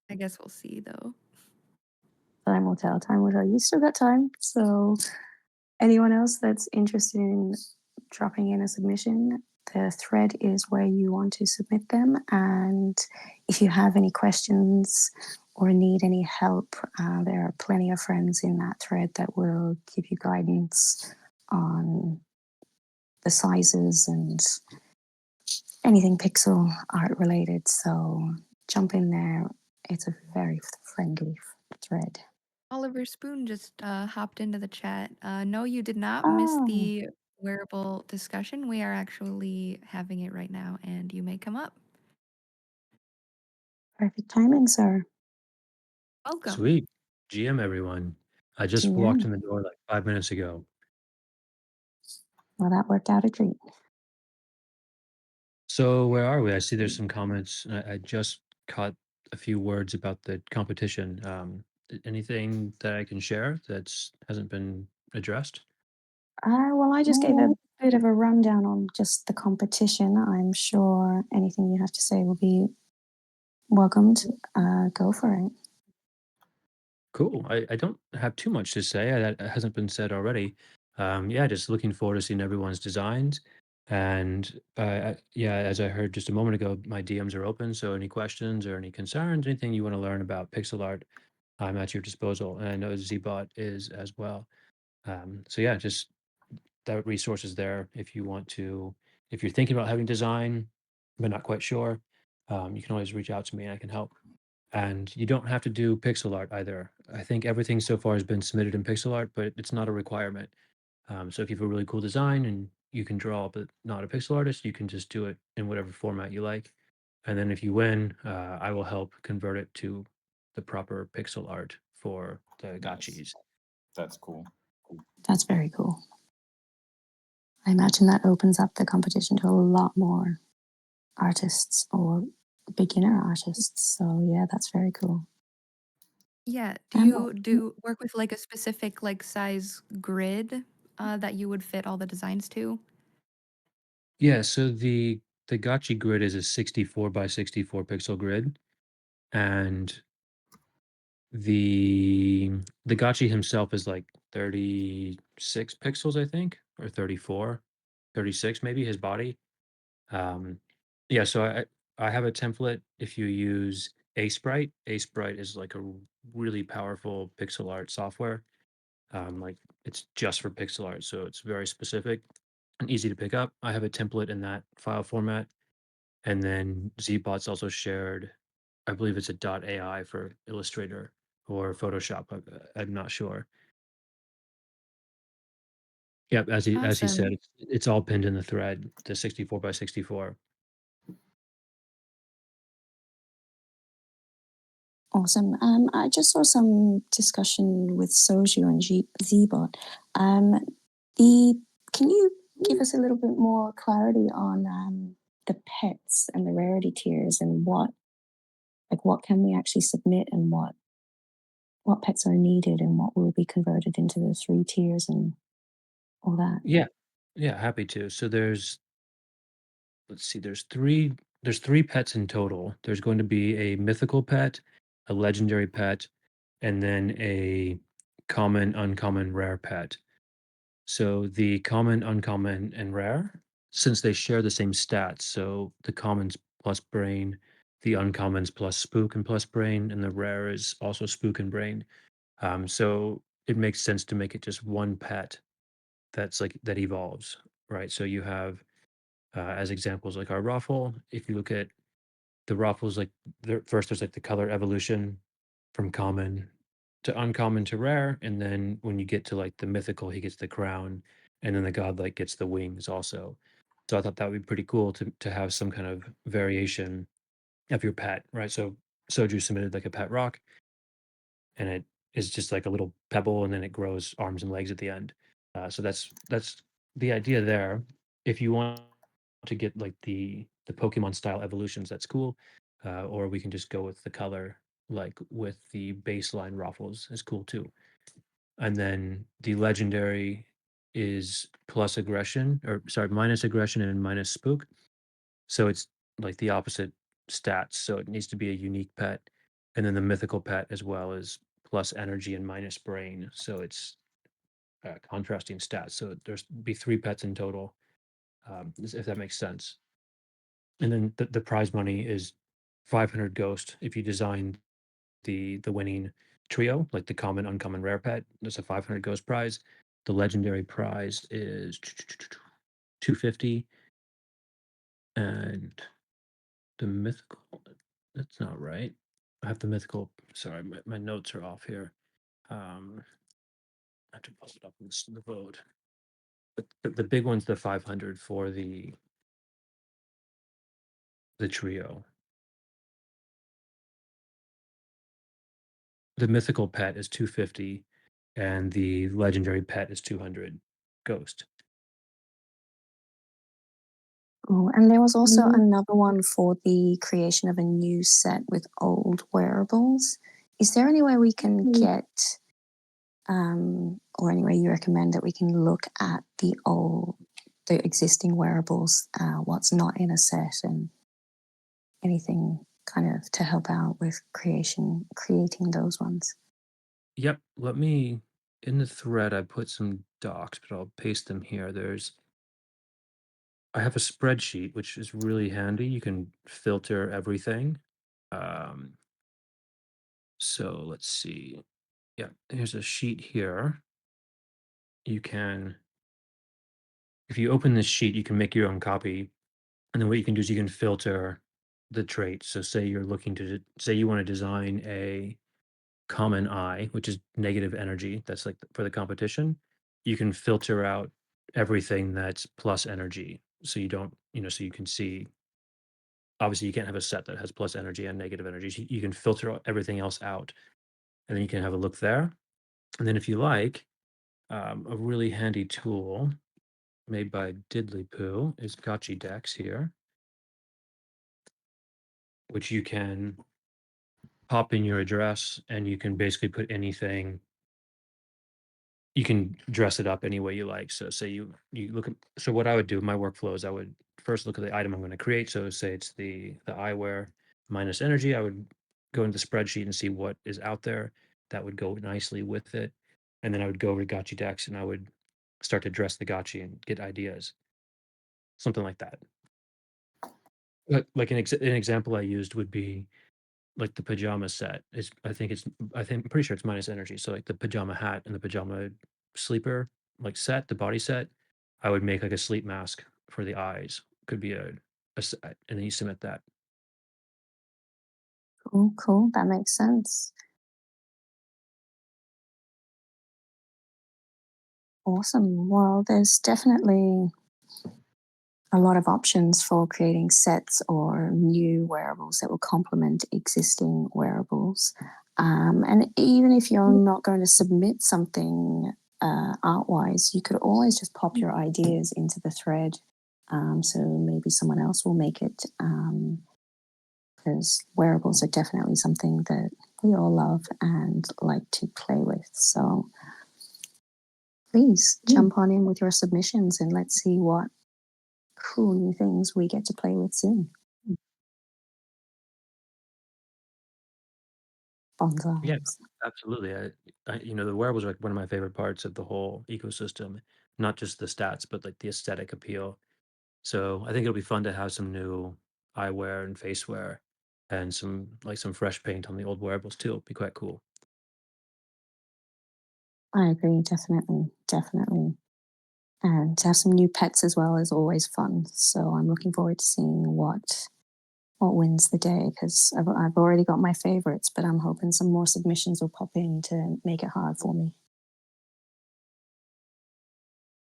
I guess we'll see though. Time will tell. Time will tell. You still got time. So anyone else that's interested in dropping in a submission, the thread is where you want to submit them. And if you have any questions or need any help, there are plenty of friends in that thread that will give you guidance on the sizes and anything pixel art related. So jump in there. It's a very friendly thread. Oliver Spoon just hopped into the chat. No, you did not miss Oh, the wearable discussion. We are actually having it right now, and you may come up. perfect timing, sir. Welcome. Sweet. GM, everyone. I just walked in the door like 5 minutes ago. Well, that worked out a treat. So where are we? I see there's some comments. I just caught a few words about the competition. Anything that I can share that's hasn't been addressed? Well, I just gave a bit of a rundown on just the competition. I'm sure anything you have to say will be welcomed. Go for it. Cool. I don't have too much to say. That hasn't been said already. Yeah, just looking forward to seeing everyone's designs. And yeah, as I heard just a moment ago, my DMs are open. So any questions or any concerns, anything you want to learn about pixel art, I'm at your disposal. And I know Zbot is as well. So yeah, just that resource is there if you want to, if you're thinking about having design, but not quite sure, you can always reach out to me and I can help. And you don't have to do pixel art either. I think everything so far has been submitted in pixel art, but it's not a requirement. So if you have a really cool design and you can draw, but not a pixel artist, you can just do it in whatever format you like. And then if you win, I will help convert it to the proper pixel art for the gotchis. That's cool. That's very cool. I imagine that opens up the competition to a lot more artists or beginner artists. So yeah, that's very cool. Yeah. Do you do work with like a specific like size grid that you would fit all the designs to? Yeah, so the gotchi grid is a 64 by 64 pixel grid, and the the gotchi himself is like 36 pixels, I think, or 34, 36 maybe, his body. Um, yeah, so I have a template. If you use Sprite is like a really powerful pixel art software. Like it's just for pixel art, so it's very specific and easy to pick up. I have a template in that file format, and then Zbot's also shared. I believe it's a .ai for Illustrator or Photoshop. I'm not sure. Yep, as he said, Awesome. it's all pinned in the thread, the 64 by 64. Awesome. I just saw some discussion with Soju and Zbot. The Can you give us a little bit more clarity on the pets and the rarity tiers and what can we actually submit and what pets are needed and what will be converted into the 3 tiers and all that? Yeah, yeah, happy to. So let's see, there's three pets in total. There's going to be a mythical pet, a legendary pet, and then a common, uncommon, rare pet. So the common, uncommon, and rare, since they share the same stats, so the commons plus brain, the uncommons plus spook and plus brain, and the rare is also spook and brain. So it makes sense to make it just one pet that's like that evolves, right? So you have as examples like our raffle. If you look at the raffles, like first there's like the color evolution from common to uncommon to rare, and then when you get to like the mythical, he gets the crown, and then the godlike gets the wings also. So I thought that would be pretty cool to have some kind of variation of your pet, right? So Soju submitted like a pet rock, and it is just like a little pebble, and then it grows arms and legs at the end. So that's the idea there. If you want to get like the Pokemon style evolutions, that's cool. Or we can just go with the color, like with the baseline Ruffles, is cool too. And then the legendary is plus aggression, or sorry, minus aggression and minus spook. So it's like the opposite stats. So it needs to be a unique pet. And then the mythical pet as well is plus energy and minus brain. So it's contrasting stats. So there's be 3 pets in total. if that makes sense. And then the prize money is 500 ghost if you design the winning trio, like the common, uncommon, rare pet. There's a 500 ghost prize. The legendary prize is 250, and the mythical. That's not right. I have the mythical. Sorry, my notes are off here. I have to pull it up in the vote. But the big one's the 500 for the trio. The mythical pet is 250, and the legendary pet is 200 ghost. Oh, and there was also another one for the creation of a new set with old wearables. Is there any way we can get, or any way you recommend that we can look at the existing wearables, what's not in a set, and anything kind of to help out with creating those ones? Yep. Let me, in the thread, I put some docs, but I'll paste them here. I have a spreadsheet, which is really handy. You can filter everything. So let's see. Yeah, here's a sheet here. You can, if you open this sheet, you can make your own copy. And then what you can do is you can filter the traits. So say you're looking to, say you want to design a common eye, which is negative energy. That's like for the competition. You can filter out everything that's plus energy. So you don't, so you can see, obviously you can't have a set that has plus energy and negative energy. So you can filter everything else out, and then you can have a look there. And then if you like, a really handy tool made by Diddly Poo is Gotchi Dex here, which you can pop in your address, and you can basically put anything. You can dress it up any way you like. So say you look at, so what I would do, my workflow is I would first look at the item I'm going to create. So say it's the eyewear minus energy. I would go into the spreadsheet and see what is out there that would go nicely with it. And then I would go over to Gotchi Dex and I would start to dress the Gotchi and get ideas. Something like that. Like an example I used would be like the pajama set is, I think I'm pretty sure it's minus energy. So like the pajama hat and the pajama sleeper like set, the body set, I would make like a sleep mask for the eyes. Could be a set, and then you submit that. Cool. That makes sense. Awesome. Well, there's definitely a lot of options for creating sets or new wearables that will complement existing wearables. And even if you're not going to submit something art-wise, you could always just pop your ideas into the thread. So maybe someone else will make it, because wearables are definitely something that we all love and like to play with. So please jump on in with your submissions and let's see what cool new things we get to play with soon. Yeah, Bonsais. absolutely. The wearables are like one of my favorite parts of the whole ecosystem, not just the stats, but like the aesthetic appeal. So I think it'll be fun to have some new eyewear and face wear and some fresh paint on the old wearables too. It'll be quite cool. I agree, definitely. And to have some new pets as well is always fun. So I'm looking forward to seeing what wins the day, because I've already got my favorites, but I'm hoping some more submissions will pop in to make it hard for me.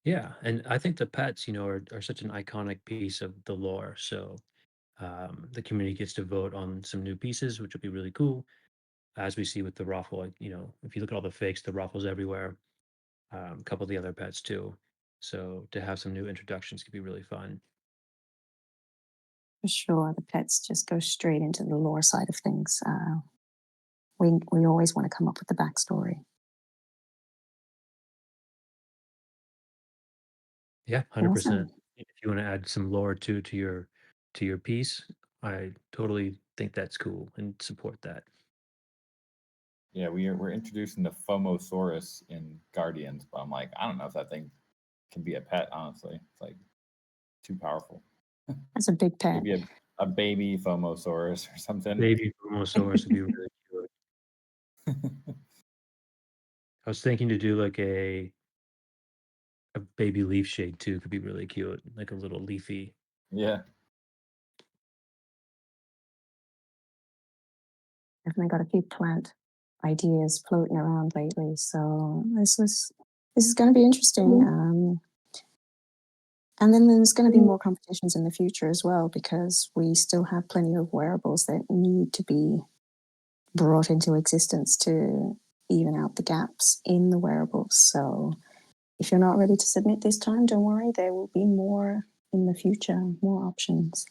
Yeah, and I think the pets, are such an iconic piece of the lore. So the community gets to vote on some new pieces, which will be really cool. As we see with the Raffle, if you look at all the fakes, the Raffles everywhere. A couple of the other pets too. So to have some new introductions could be really fun. For sure, the pets just go straight into the lore side of things. We always want to come up with the backstory. Yeah, 100%. Awesome. If you want to add some lore too to your piece, I totally think that's cool and support that. Yeah, we're introducing the Fomosaurus in Guardians, but I'm like, I don't know if that thing can be a pet, honestly. It's like too powerful. That's a big pet. Maybe a baby Fomosaurus or something. Baby Formosaurus would be really cute. I was thinking to do like a baby leaf shade too. Could be really cute, like a little leafy. Yeah. Definitely got a few plant ideas floating around lately, so this is going to be interesting. And then there's going to be more competitions in the future as well, because we still have plenty of wearables that need to be brought into existence to even out the gaps in the wearables. So if you're not ready to submit this time, don't worry, there will be more in the future, more options.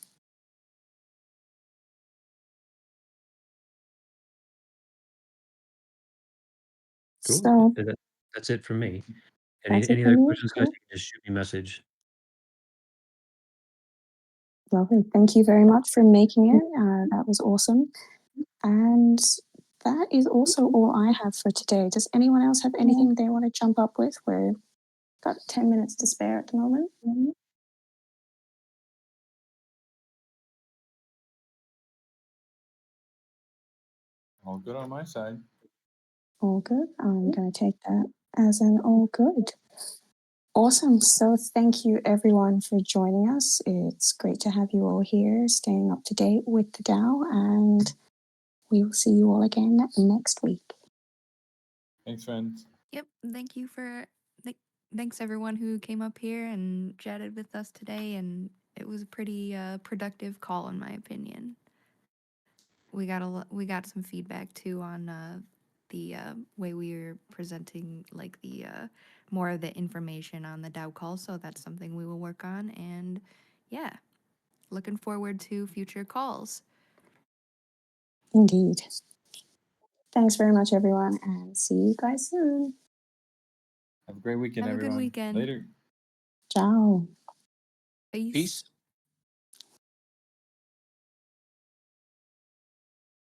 Cool. So That's it for me. that's it Any for other me. questions, guys? Cool. You can just shoot me a message. Lovely. Thank you very much for making it. That was awesome. And that is also all I have for today. Does anyone else have anything they want to jump up with? We've got 10 minutes to spare at the moment. All good on my side. All good. I'm going to take that as an all good. Awesome. So thank you everyone for joining us. It's great to have you all here, staying up to date with the DAO, and we will see you all again next week. Thanks, friends. Yep. Thank you for thanks everyone who came up here and chatted with us today, and it was a pretty productive call in my opinion. We got some feedback too on the way we were presenting, like the more of the information on the DAO call. So that's something we will work on, and yeah, looking forward to future calls. Indeed. Thanks very much, everyone, and see you guys soon. Have a great weekend, Have a everyone. good weekend. Later. Ciao. Peace. Peace.